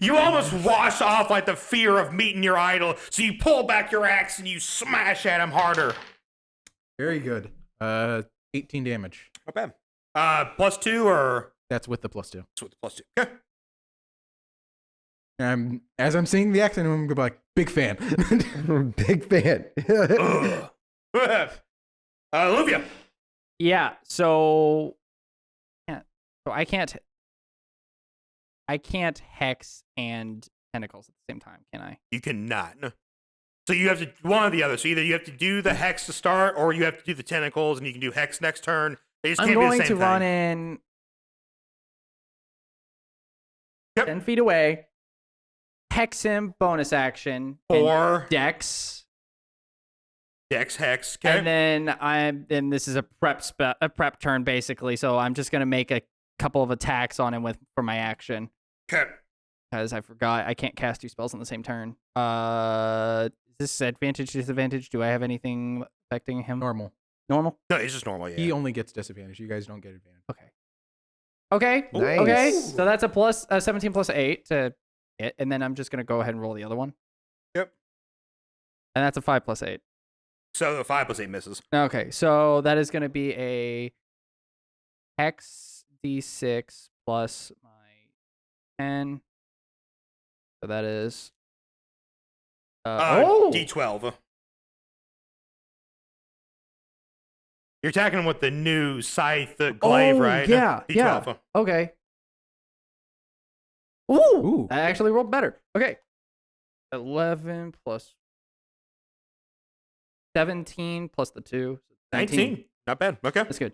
You almost wash off like the fear of meeting your idol, so you pull back your axe and you smash at him harder. Very good. 18 damage. Not bad. +2 or That's with the +2. it's with the +2. Okay. As I'm seeing the accent, I'm gonna be like, big fan. Big fan. Olivia. Yeah. So I can't hex and tentacles at the same time, can I? You cannot. No. So you have to one or the other. So either you have to do the hex to start, or you have to do the tentacles, and you can do hex next turn. They just I'm can't be the going same to thing. run in Yep. 10 feet away, hex him, bonus action, Or and dex. Dex hex. Okay. And then this is a prep turn basically. So I'm just gonna make a couple of attacks on him for my action Okay. because I forgot I can't cast 2 spells on the same turn. Is this advantage, disadvantage? Do I have anything affecting him? Normal. Normal. No, it's just normal. Yeah. He only gets disadvantage. You guys don't get advantage. Okay. Nice. Okay. So that's a 17 plus 8 to hit, and then I'm just gonna go ahead and roll the other one. Yep. And that's a 5 plus 8. So the 5 + 8 misses. Okay, so that is going to be a hex d6 plus my 10. So that is D12. You're attacking him with the new scythe glaive, right? Yeah, D12. yeah. Okay. Ooh, Ooh. I actually rolled better. Okay. 11 plus 17 plus the 2. 19. Not bad. Okay. That's good.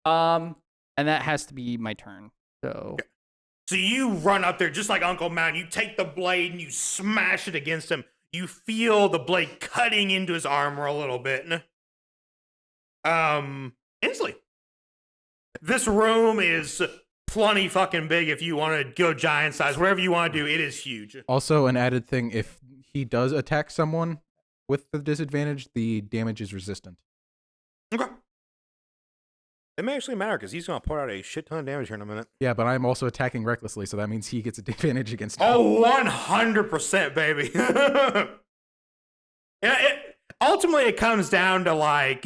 And that has to be my turn. So Okay. So you run up there just like Uncle Mountain. You take the blade and you smash it against him. You feel the blade cutting into his armor a little bit. Inslee. This room is plenty fucking big if you want to go giant size. Whatever you want to do, it is huge. Also, an added thing, if he does attack someone with the disadvantage, the damage is resistant. Okay. It may actually matter because he's going to put out a shit ton of damage here in a minute. Yeah, but I'm also attacking recklessly, so that means he gets a advantage against me. Oh, 100%, baby. Ultimately, it comes down to like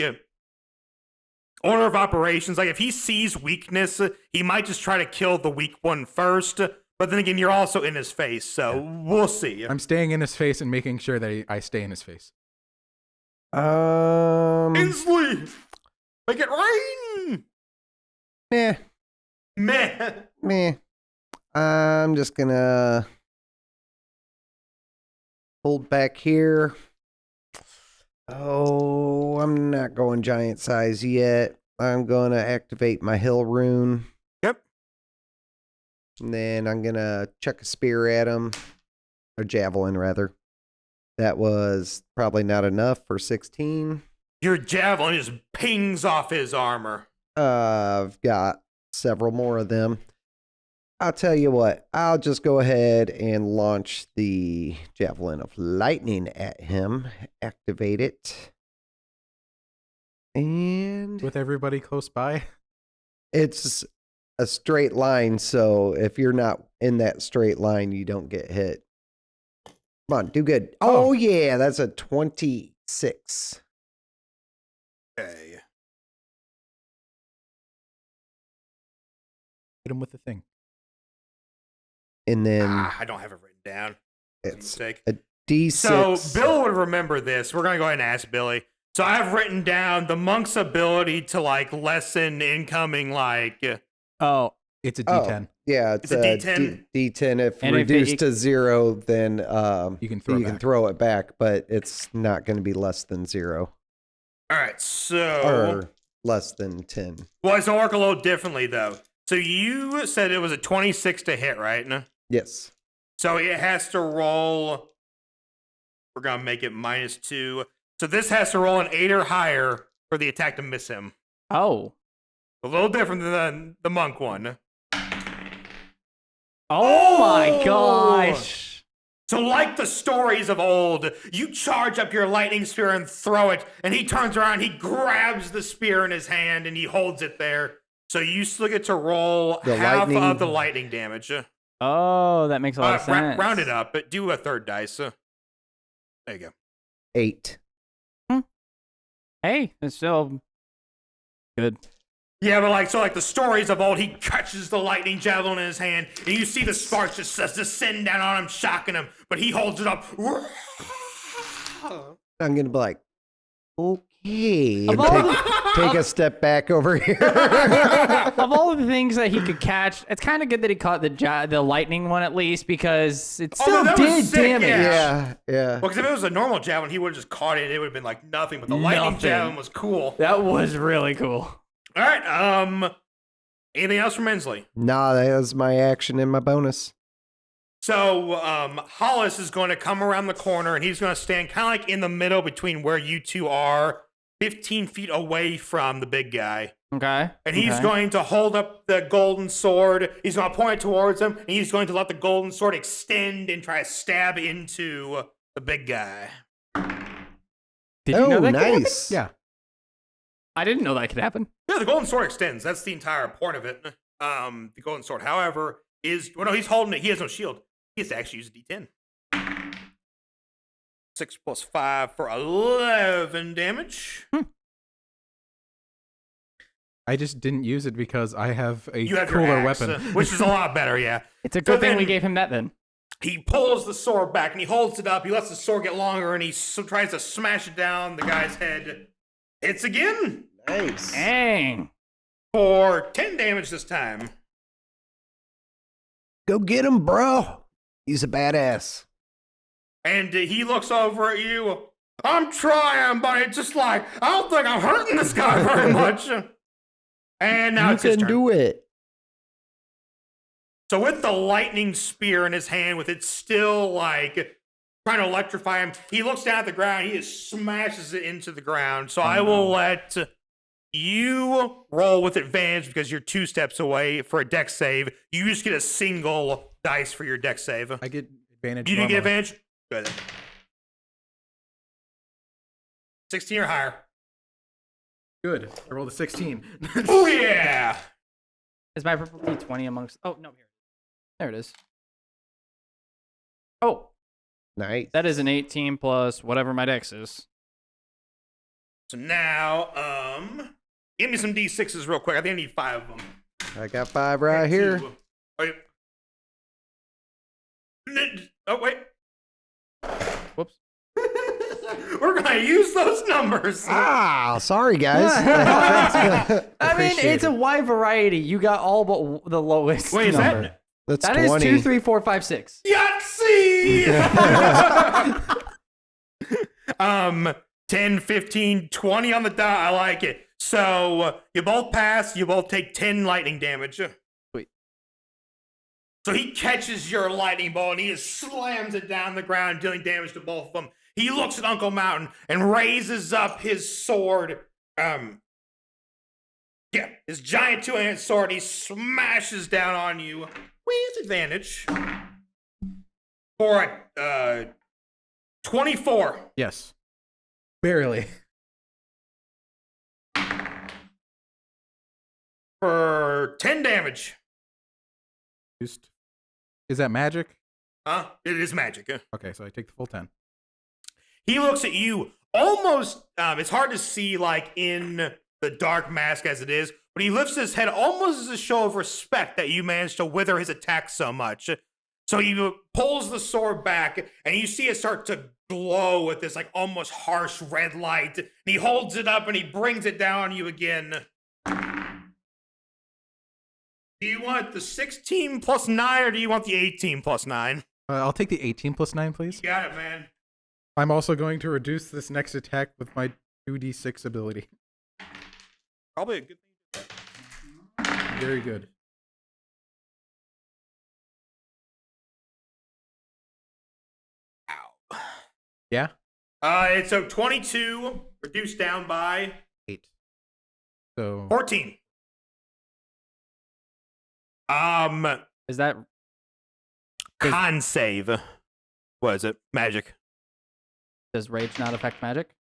order of operations. Like if he sees weakness, he might just try to kill the weak one first. But then again, you're also in his face, so we'll see. I'm staying in his face and making sure that I stay in his face. Inslee, make it rain. Meh. Meh. I'm just gonna hold back here. Oh, I'm not going giant size yet. I'm gonna activate my hill rune. Yep. And then I'm gonna chuck a spear at him. Or javelin, rather. That was probably not enough for 16. Your javelin just pings off his armor. I've got several more of them. I'll tell you what, I'll just go ahead and launch the Javelin of Lightning at him. Activate it. And With everybody close by. it's a straight line, so if you're not in that straight line, you don't get hit. Come on, do good. Oh, yeah, that's a 26. Okay. Hit him with the thing. And then I don't have it written down. It's a it's mistake. a D6. So Bill would remember this. We're gonna go ahead and ask Billy. So I've written down the monk's ability to like lessen incoming like oh, It's a Oh, D10. yeah, It's a D10. D10. If And if reduced it- to 0, then You can throw you it can back. throw it back, but it's not going to be less than 0 all right, so or less than 10. well, it's gonna work a little differently though. So you said it was a 26 to hit, right? No? Yes. So it has to roll. We're gonna make it -2. So this has to roll an 8 or higher for the attack to miss him. oh, A little different than the monk one. Oh my gosh. So like the stories of old, you charge up your lightning spear and throw it, and he turns around, he grabs the spear in his hand, and he holds it there. So you still get to roll The half lightning- of the lightning damage. Oh, that makes a lot of sense. Round it up, but do a third dice. There you go. 8. Hey, it's still good. Yeah, but like the stories of old, he catches the lightning javelin in his hand, and you see the sparks just descend down on him, shocking him, but he holds it up. I'm going to be like, okay. Of And all take a step back over here. Of all the things that he could catch, it's kind of good that he caught the lightning one at least because it still that was did sick, damage. yeah. Yeah. Well, because if it was a normal javelin, he would have just caught it. It would have been like nothing, but the lightning Nothing. javelin was cool. That was really cool. All right, anything else from Ensley? Nah, that was my action and my bonus. So, Hollis is going to come around the corner, and he's going to stand kind of like in the middle between where you two are, 15 feet away from the big guy. Okay. And he's okay. going to hold up the golden sword. He's going to point it towards him, and he's going to let the golden sword extend and try to stab into the big guy. Did you know that could happen? Nice. Yeah. I didn't know that could happen. Yeah, the golden sword extends. That's the entire point of it. The golden sword, however, no, he's holding it. He has no shield. He has to actually use a D10. 6 plus 5 for 11 damage. I just didn't use it because I have a You have your cooler axe, weapon. which is a lot better, yeah. It's a good thing we then- gave him that then. He pulls the sword back and he holds it up. He lets the sword get longer and he tries to smash it down the guy's head. Hits again Nice. Dang. for 10 damage this time. Go get him, bro. He's a badass. And he looks over at you. I'm trying, but it's just like, I don't think I'm hurting this guy very much. And now You it's his can turn. do it. So with the lightning spear in his hand, with it still like trying to electrify him, he looks down at the ground. He just smashes it into the ground. So I will let you roll with advantage because you're 2 steps away for a dex save. You just get a single dice for your dex save. I get advantage. You didn't get normally. advantage? Good. 16 or higher. Good. I rolled a 16. Oh yeah! Is my purple D20 amongst... Oh, no, here. There it is. Oh, Nice. that is an 18 plus whatever my dex is. So now, give me some D6s real quick. I think I need 5 of them. I got 5 right here. Oh, wait. Whoops. We're gonna use those numbers. Ah, sorry, guys. I mean, Appreciate it's a it. wide variety. You got all but the lowest Wait, is number. that That's That is 20. 2, 3, 4, 5, 6. Yahtzee! 10, 15, 20 on the dot. I like it. So you both pass. You both take 10 lightning damage. Sweet. So he catches your lightning bolt and he just slams it down the ground, dealing damage to both of them. He looks at Uncle Mountain and raises up his sword. His giant 2-handed sword. He smashes down on you with advantage for 24. Yes. Barely. For 10 damage. Just. Is that magic? Huh? It is magic. Okay, so I take the full 10. He looks at you almost, it's hard to see like in the dark mask as it is, but he lifts his head almost as a show of respect that you managed to wither his attack so much. So he pulls the sword back and you see it start to glow with this like almost harsh red light. And he holds it up and he brings it down on you again. Do you want the 16 plus 9 or do you want the 18 plus 9? I'll take the 18 plus 9, please. You got it, man. I'm also going to reduce this next attack with my 2d6 ability. Probably a good thing. Very good. Ow. Yeah? It's so 22 reduced down by 8. So 14. Is that Con save. What is it? Magic. Does rage not affect magic?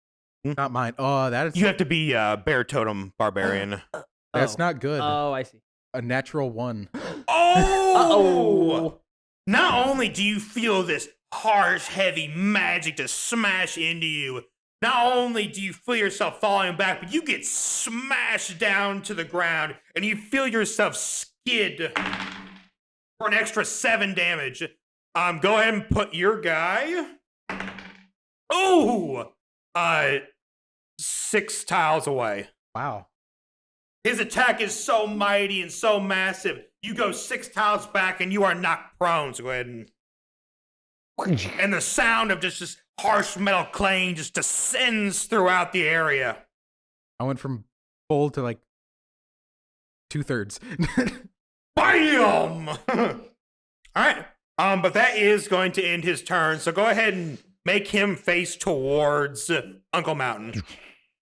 Not mine. Oh, that is. You have to be Bear Totem Barbarian. That's Oh. not good. Oh, I see. A natural 1. Oh! Not only do you feel this harsh, heavy magic to smash into you, not only do you feel yourself falling back, but you get smashed down to the ground and you feel yourself skid for an extra 7 damage. Go ahead and put your guy. Oh! 6 tiles away. Wow. His attack is so mighty and so massive. You go 6 tiles back and you are knocked prone. So go ahead and. And the sound of just this harsh metal clang just descends throughout the area. I went from full to like 2/3. Bam! All right. But that is going to end his turn. So go ahead and make him face towards Uncle Mountain.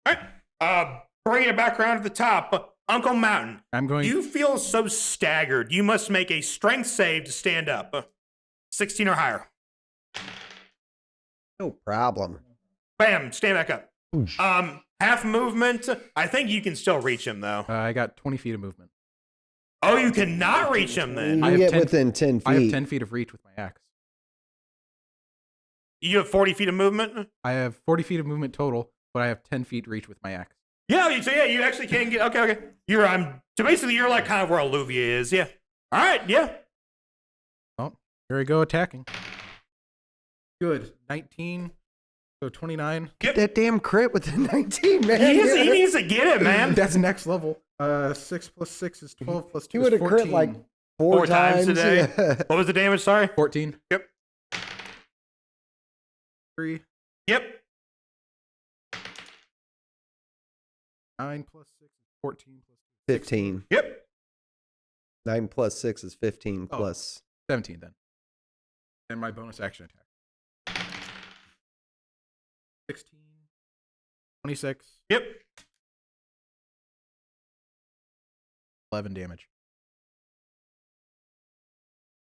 All right. Bringing it back around to the top. Uncle Mountain. I'm going. You feel so staggered. You must make a strength save to stand up. 16 or higher. No problem. Bam, stand back up. Half movement. I think you can still reach him though. I got 20 feet of movement. Oh, you cannot reach him You then. I have get 10 within 10 feet. I have 10 feet of reach with my axe. You have 40 feet of movement? I have 40 feet of movement total, but I have 10 feet reach with my axe. Yeah, you actually can get okay. You're so basically you're like kind of where Alluvia is, yeah. Alright, yeah. Oh, here we go attacking. Good. 19. So 29. Get that damn crit with the 19, man. He needs to get it, man. That's next level. 6 plus 6 is 12 plus 2 He is would have 14. crit like 4 4 times times today. Yeah. What was the damage, sorry? 14. Yep. 3. Yep. 9 plus 6 is 14 plus 15. Yep. 9 plus 6 is 15 Oh. plus. 17 then. And my bonus action attack. 16. 26. Yep. 11 damage.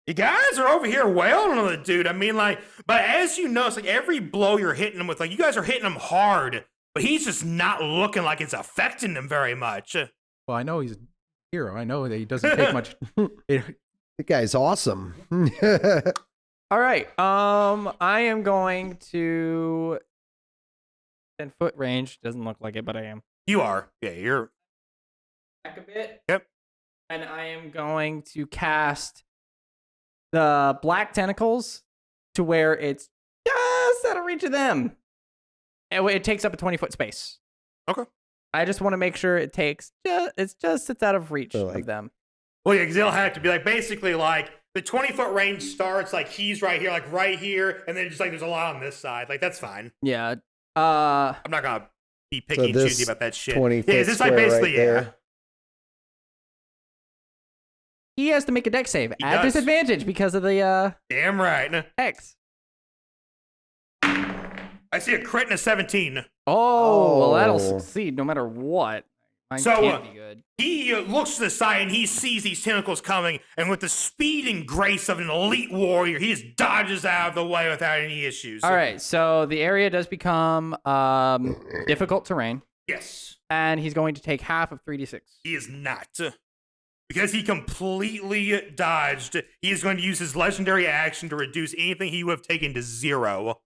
You guys are over here wailing on the dude. I mean, like, but as you notice, like every blow you're hitting him with, like you guys are hitting him hard, but he's just not looking like it's affecting him very much. Well, I know he's a hero. I know that he doesn't take much. The guy's awesome. All right. I am going to 10-foot range. Doesn't look like it, but I am. You are. Yeah, you're. Back a bit. Yep. And I am going to cast the black tentacles to where it's just out of reach of them. And it takes up a 20-foot space. Okay. I just want to make sure it takes it's out of reach So, like- of them. Well, yeah, because they'll have to be like basically like the 20-foot range starts like he's right here, like right here, and then just like there's a lot on this side. Like that's fine. Yeah. I'm not gonna be picky and this choosy about that shit. 20 foot Yeah, it's just like square basically right yeah. there. He has to make a dex save He at does. disadvantage because of the Damn right. X. I see a crit and a 17. Oh, well, that'll Oh. succeed no matter what. Mine So, can't be good. He looks to the side and he sees these tentacles coming, and with the speed and grace of an elite warrior, he just dodges out of the way without any issues. All right, so the area does become difficult terrain, Yes, and he's going to take half of 3d6. he is not. Because he completely dodged, he is going to use his legendary action to reduce anything he would have taken to 0.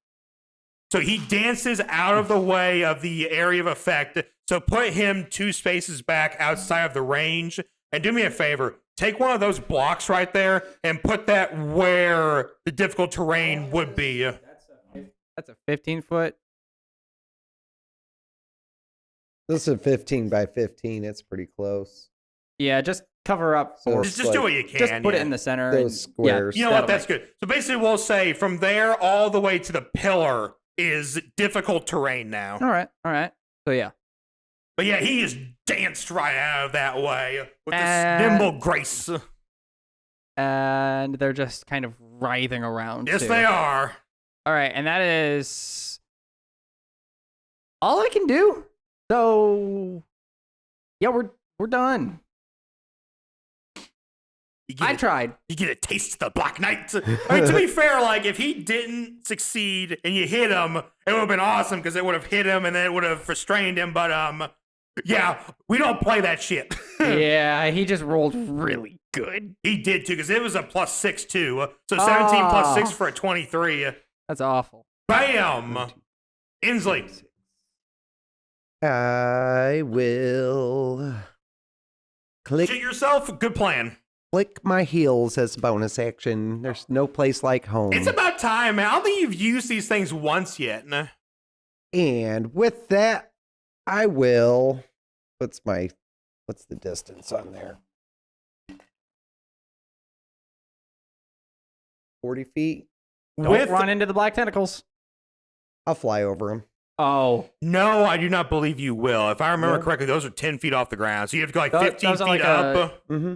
So he dances out of the way of the area of effect. So put him 2 spaces back outside of the range. And do me a favor, take one of those blocks right there and put that where the difficult terrain would be. That's a 15-foot. This is a 15 by 15. It's pretty close. Yeah, just cover up. So Or it's Just do what you can. just put yeah. it in the center. Those and, squares. You know what? that'll That's good. So basically, we'll say from there all the way to the pillar is difficult terrain now. All right. So yeah. But yeah, he is danced right out of that way with this And- nimble grace. And they're just kind of writhing around. Yes, too. they are. All right, and that is all I can do. So yeah, we're done. I tried. You get a taste of the Black Knight. I mean, to be fair, like, if he didn't succeed and you hit him, it would have been awesome because it would have hit him and then it would have restrained him. But, yeah, we don't play that shit. Yeah, he just rolled really good. He did, too, because it was a +6, too. So 17 plus 6 for a 23. That's awful. Bam! Inslee. I will click Shit yourself? Good plan. my heels as bonus action. There's no place like home. It's about time, man. I don't think you've used these things once yet. Nah. And with that, I will. What's the distance on there? 40 feet. Don't run into the black tentacles. I'll fly over him. Oh. No, I do not believe you will. If I remember Yeah. correctly, those are 10 feet off the ground. So you have to go like Those 15 are feet like up. Mm-hmm.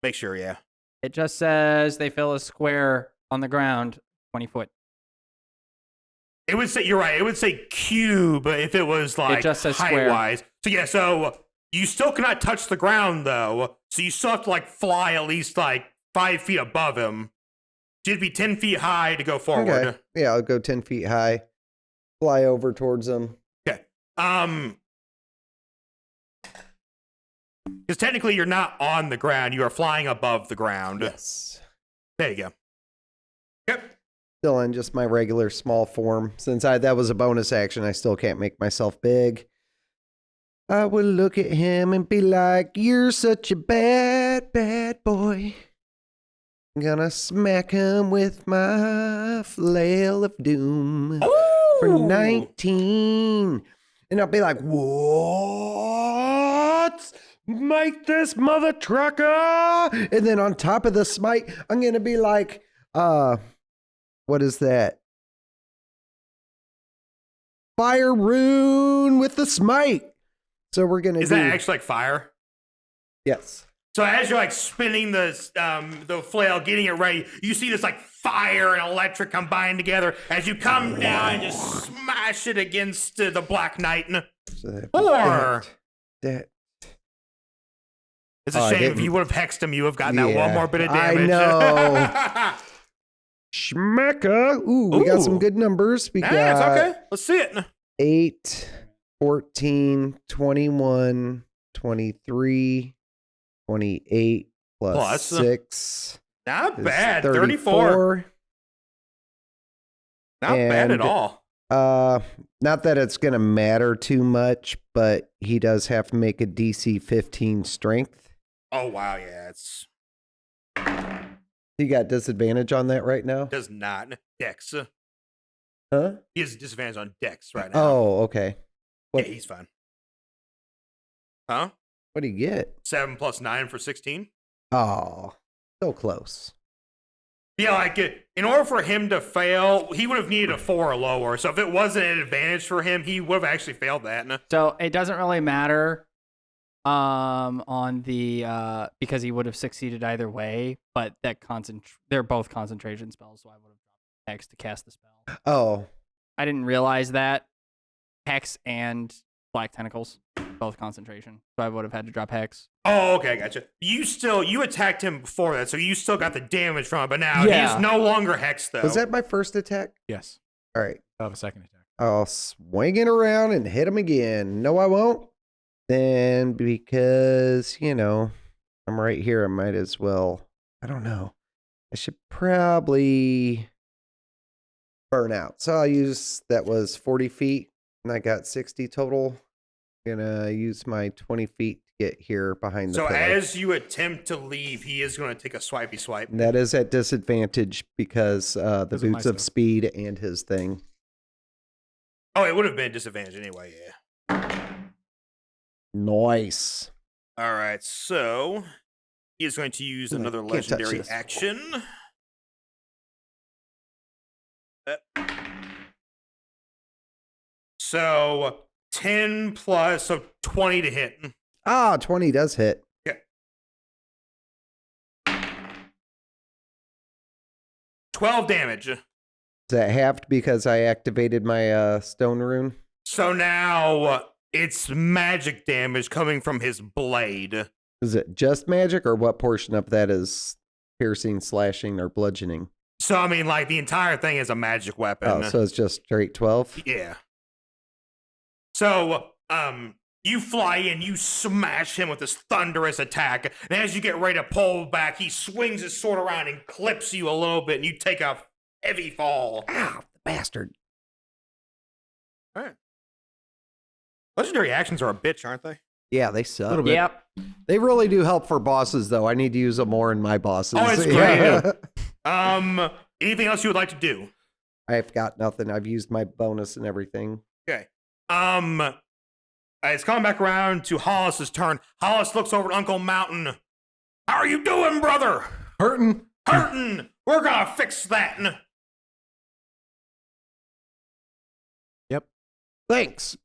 Make sure, yeah. It just says they fill a square on the ground 20 foot. It would say, you're right, it would say cube if it was like just says square. height-wise. So yeah, so you still cannot touch the ground though. So you still have to like fly at least like 5 feet above him. You'd be 10 feet high to go forward. Okay. Yeah, I'll go 10 feet high. Fly over towards him. Okay. Because technically you're not on the ground, you are flying above the ground. Yes. There you go. Yep. Still in just my regular small form. Since that was a bonus action, I still can't make myself big. I will look at him and be like, "You're such a bad, bad boy. I'm gonna smack him with my flail of doom for 19." And I'll be like, "What? Smite this mother trucker!" And then on top of the smite, I'm gonna be like, what is that? Fire rune with the smite. So we're gonna Is that actually like fire? Yes. So as you're like spinning the flail, getting it ready, you see this like fire and electric combined together as you come down and just smash it against the Black Knight. Or that. it's a Oh, I shame if didn't- you would have hexed him, you would have gotten that one Yeah, more bit of I damage. know. Schmecka. Ooh, we got some Ooh. good numbers. We Nah, got it's okay. Let's see it. 8, 14, 21, 23, 28 plus Plus. 6. Not is bad. 34. Not bad at And- all. Not that it's gonna matter too much, but he does have to make a DC 15 strength. Oh wow, yeah, it's You got disadvantage on that right now? does not Dex. Huh? He has disadvantage on Dex right now. Oh, okay. What Yeah, he's fine. Huh? what do you get? 7 plus 9 for 16. Oh, so close. Yeah, like in order for him to fail, he would have needed a 4 or lower. So if it wasn't an advantage for him, he would have actually failed that. So it doesn't really matter on the because he would have succeeded either way, but that they're both concentration spells, so I would have dropped Hex to cast the spell. Oh, I didn't realize that Hex and Black Tentacles both concentration, so I would have had to drop Hex. Oh, okay, gotcha. You attacked him before that, so you still got the damage from it, but now Yeah. he's no longer hexed though. was that my first attack? Yes. All right. I'll have a second attack. I'll swing it around and hit him again. No, I won't. Then because, I'm right here, I might as well. I don't know. I should probably burn out. So I'll use, that was 40 feet, and I got 60 total. Gonna use my 20 feet to get here behind the So pillar. as you attempt to leave, he is going to take a swipey swipe. That is at disadvantage because the Because of my boots of stuff. speed and his thing. Oh, it would have been disadvantage anyway, yeah. Nice. All right, so he is going to use another can't touch legendary this. action. So 10 plus, so 20 to hit. 20 does hit. Okay. 12 damage. Is that halved because I activated my stone rune? So now it's magic damage coming from his blade. Is it just magic, or what portion of that is piercing, slashing, or bludgeoning? So, I mean, like, the entire thing is a magic weapon. Oh, so it's just straight 12? Yeah. So, you fly in, you smash him with this thunderous attack, and as you get ready to pull back, he swings his sword around and clips you a little bit, and you take a heavy fall. Ow, the bastard. All right. Legendary actions are a bitch, aren't they? Yeah, they suck. Little bit. Yep. They really do help for bosses, though. I need to use them more in my bosses. Oh, it's great. Anything else you would like to do? I've got nothing. I've used my bonus and everything. Okay. It's coming back around to Hollis's turn. Hollis looks over at Uncle Mountain. How are you doing, brother? Hurting. Hurting. We're gonna fix that. Yep. Thanks.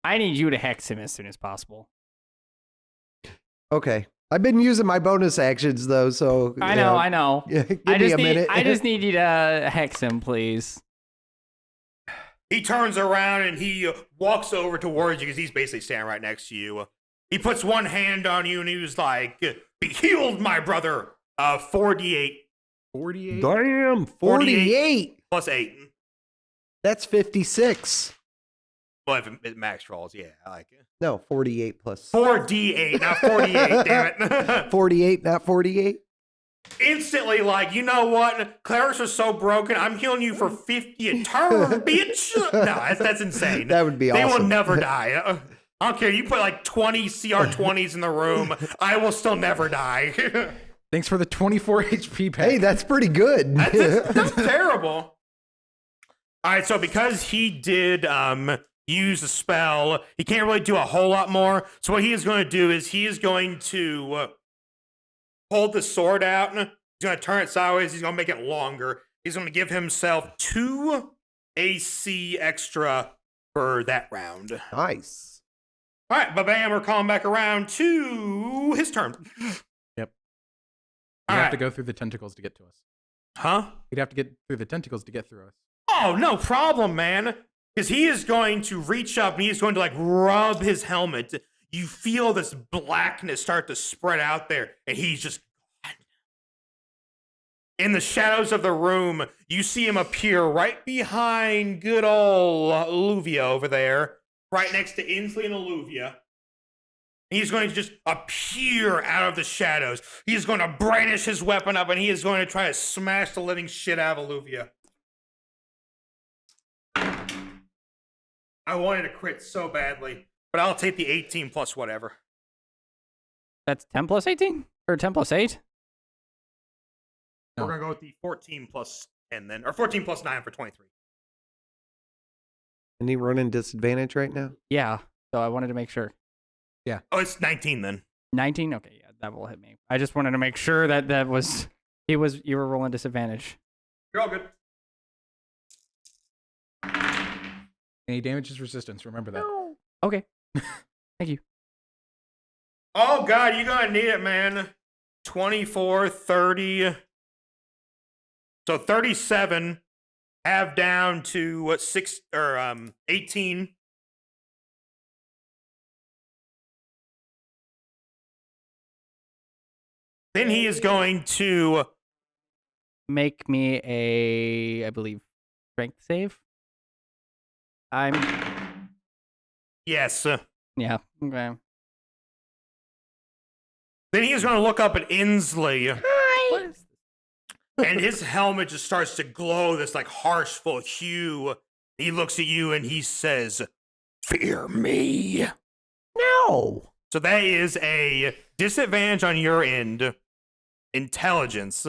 I need you to hex him as soon as possible. Okay. I've been using my bonus actions, though, so... I know. Yeah, give me a minute. I just need you to hex him, please. He turns around and he walks over towards you because he's basically standing right next to you. He puts one hand on you and he was like, "Be healed, my brother." 4d8. 48. Damn, 48. Plus 8. That's 56. Well, if it max rolls, yeah, I like it. No, 48 plus... 4d8, not 48, damn it. 48, not 48? Instantly, like, you know what? Clerics are so broken. I'm healing you for 50 a turn, bitch. No, that's insane. That would be awesome. They will never die. I don't care. You put like 20 CR20s in the room. I will still never die. Thanks for the 24 HP pack. Hey, that's pretty good. That's terrible. All right, so because he did use a spell, he can't really do a whole lot more. So what he is going to do is he is going to hold the sword out. He's going to turn it sideways. He's going to make it longer. He's going to give himself 2 AC extra for that round. Nice. All right, bam, we're calling back around to his turn. Yep. All You'd have right. to go through the tentacles to get to us. Huh? You'd have to get through the tentacles to get through us. Oh, no problem, man. Because he is going to reach up and he is going to like rub his helmet. You feel this blackness start to spread out there, and he's just gone. In the shadows of the room, you see him appear right behind good old Alluvia over there, right next to Inslee and Alluvia. He's going to just appear out of the shadows. He's going to brandish his weapon up, and he is going to try to smash the living shit out of Alluvia. I wanted to crit so badly, but I'll take the 18 plus whatever. That's 10 plus 18? Or 10 plus 8? We're going to go with the 14 plus 10 then, or 14 plus 9 for 23. Any running disadvantage right now? Yeah. So I wanted to make sure. Oh, it's 19 then. 19? Okay, yeah, that will hit me. I just wanted to make sure that was you were rolling disadvantage. You're all good. Any damage is resistance. Remember that. Okay. Thank you. Oh, God, you're going to need it, man. 24, 30. So 37, half down to 18. Then he is going to Make me a, I believe, strength save. yes. Yeah. Okay. Then he is going to look up at Inslee. What is And his helmet just starts to glow this like harsh full hue. He looks at you and he says, "Fear me." No. So that is a disadvantage on your end. Intelligence.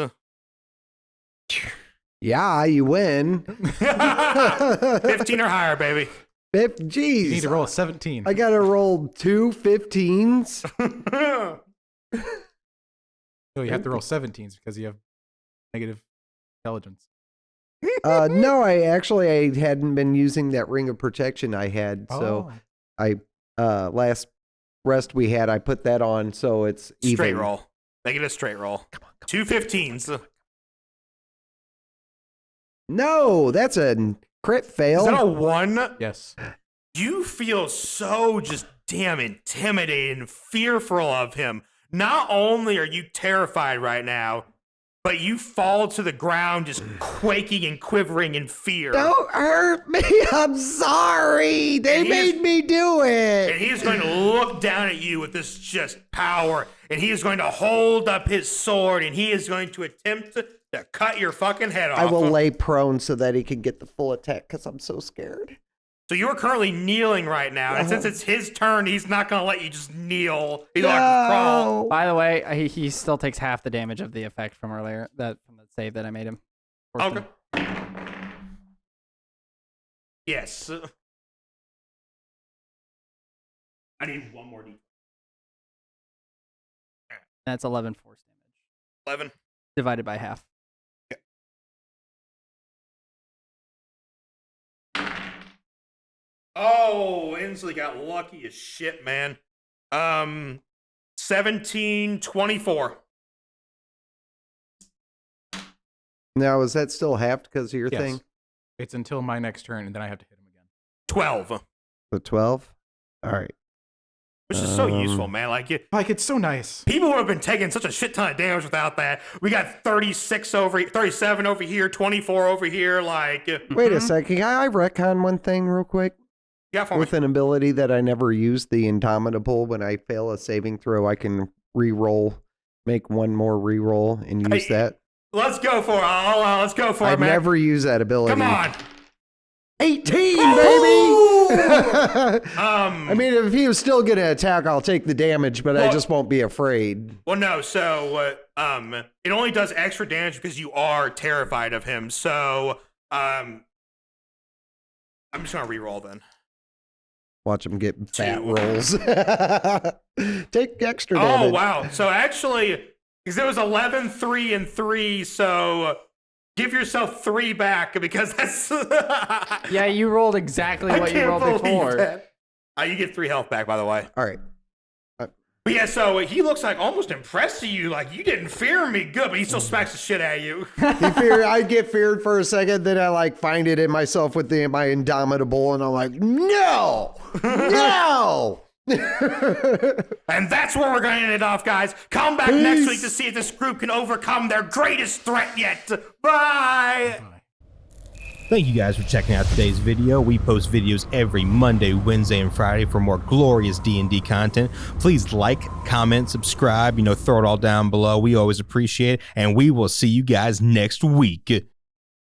Yeah, you win. 15 or higher, baby. Jeez. You need to roll a 17. I gotta roll 2 15s. No, you have to roll 17s because you have negative intelligence. No, I hadn't been using that ring of protection I had, so I last rest we had, I put that on, so it's even. Straight roll. Make it a straight roll. Come on. 2 15s. No, that's a crit fail. Is that a 1? Yes. You feel so just damn intimidated and fearful of him. Not only are you terrified right now, but you fall to the ground just quaking and quivering in fear. Don't hurt me. I'm sorry. They made me do it. And he is going to look down at you with this just power, and he is going to hold up his sword, and he is going to attempt to cut your fucking head off. I will lay prone so that he can get the full attack because I'm so scared. So you're currently kneeling right now, and since it's his turn, he's not going to let you just kneel. He's going to crawl. By the way, he still takes half the damage of the effect from earlier, from the save that I made him. Okay. Yes. I need one more D. That's 11 force damage. 11. Divided by half. Oh, Inslee got lucky as shit, man. 17-24. Now, is that still halved because of your thing? It's until my next turn, and then I have to hit him again. 12. The 12? All right. Which is so useful, man. Like, It's so nice. people would have been taking such a shit ton of damage without that. We got 37 over here, 24 over here. Like, Wait a second. Can I retcon one thing real quick? yeah, for me. With an ability that I never used, the Indomitable, when I fail a saving throw, I can re-roll, make one more re-roll and use that. Let's go for it. Let's go for it, I've man. never used that ability. Come on. 18, baby! I mean, if he was still going to attack, I'll take the damage, but I just won't be afraid. Well, no. So, it only does extra damage because you are terrified of him. So, I'm just gonna re-roll then. Watch him get fat 2. rolls. Take extra damage. Oh wow! So actually, because it was 11, 3, and 3, so give yourself 3 back because that's. Yeah, you rolled exactly what you rolled before. That. You get 3 health back, by the way. All right. But yeah, so he looks like almost impressed with you. Like, you didn't fear me good, but he still smacks the shit out of you. I get feared for a second, then I find it in myself with my Indomitable, and I'm like, no, no. And that's where we're going to end it off, guys. Come back next week to see if this group can overcome their greatest threat yet. Bye. Thank you guys for checking out today's video. We post videos every Monday, Wednesday, and Friday for more glorious D&D content. Please like, comment, subscribe, throw it all down below. We always appreciate it, and we will see you guys next week.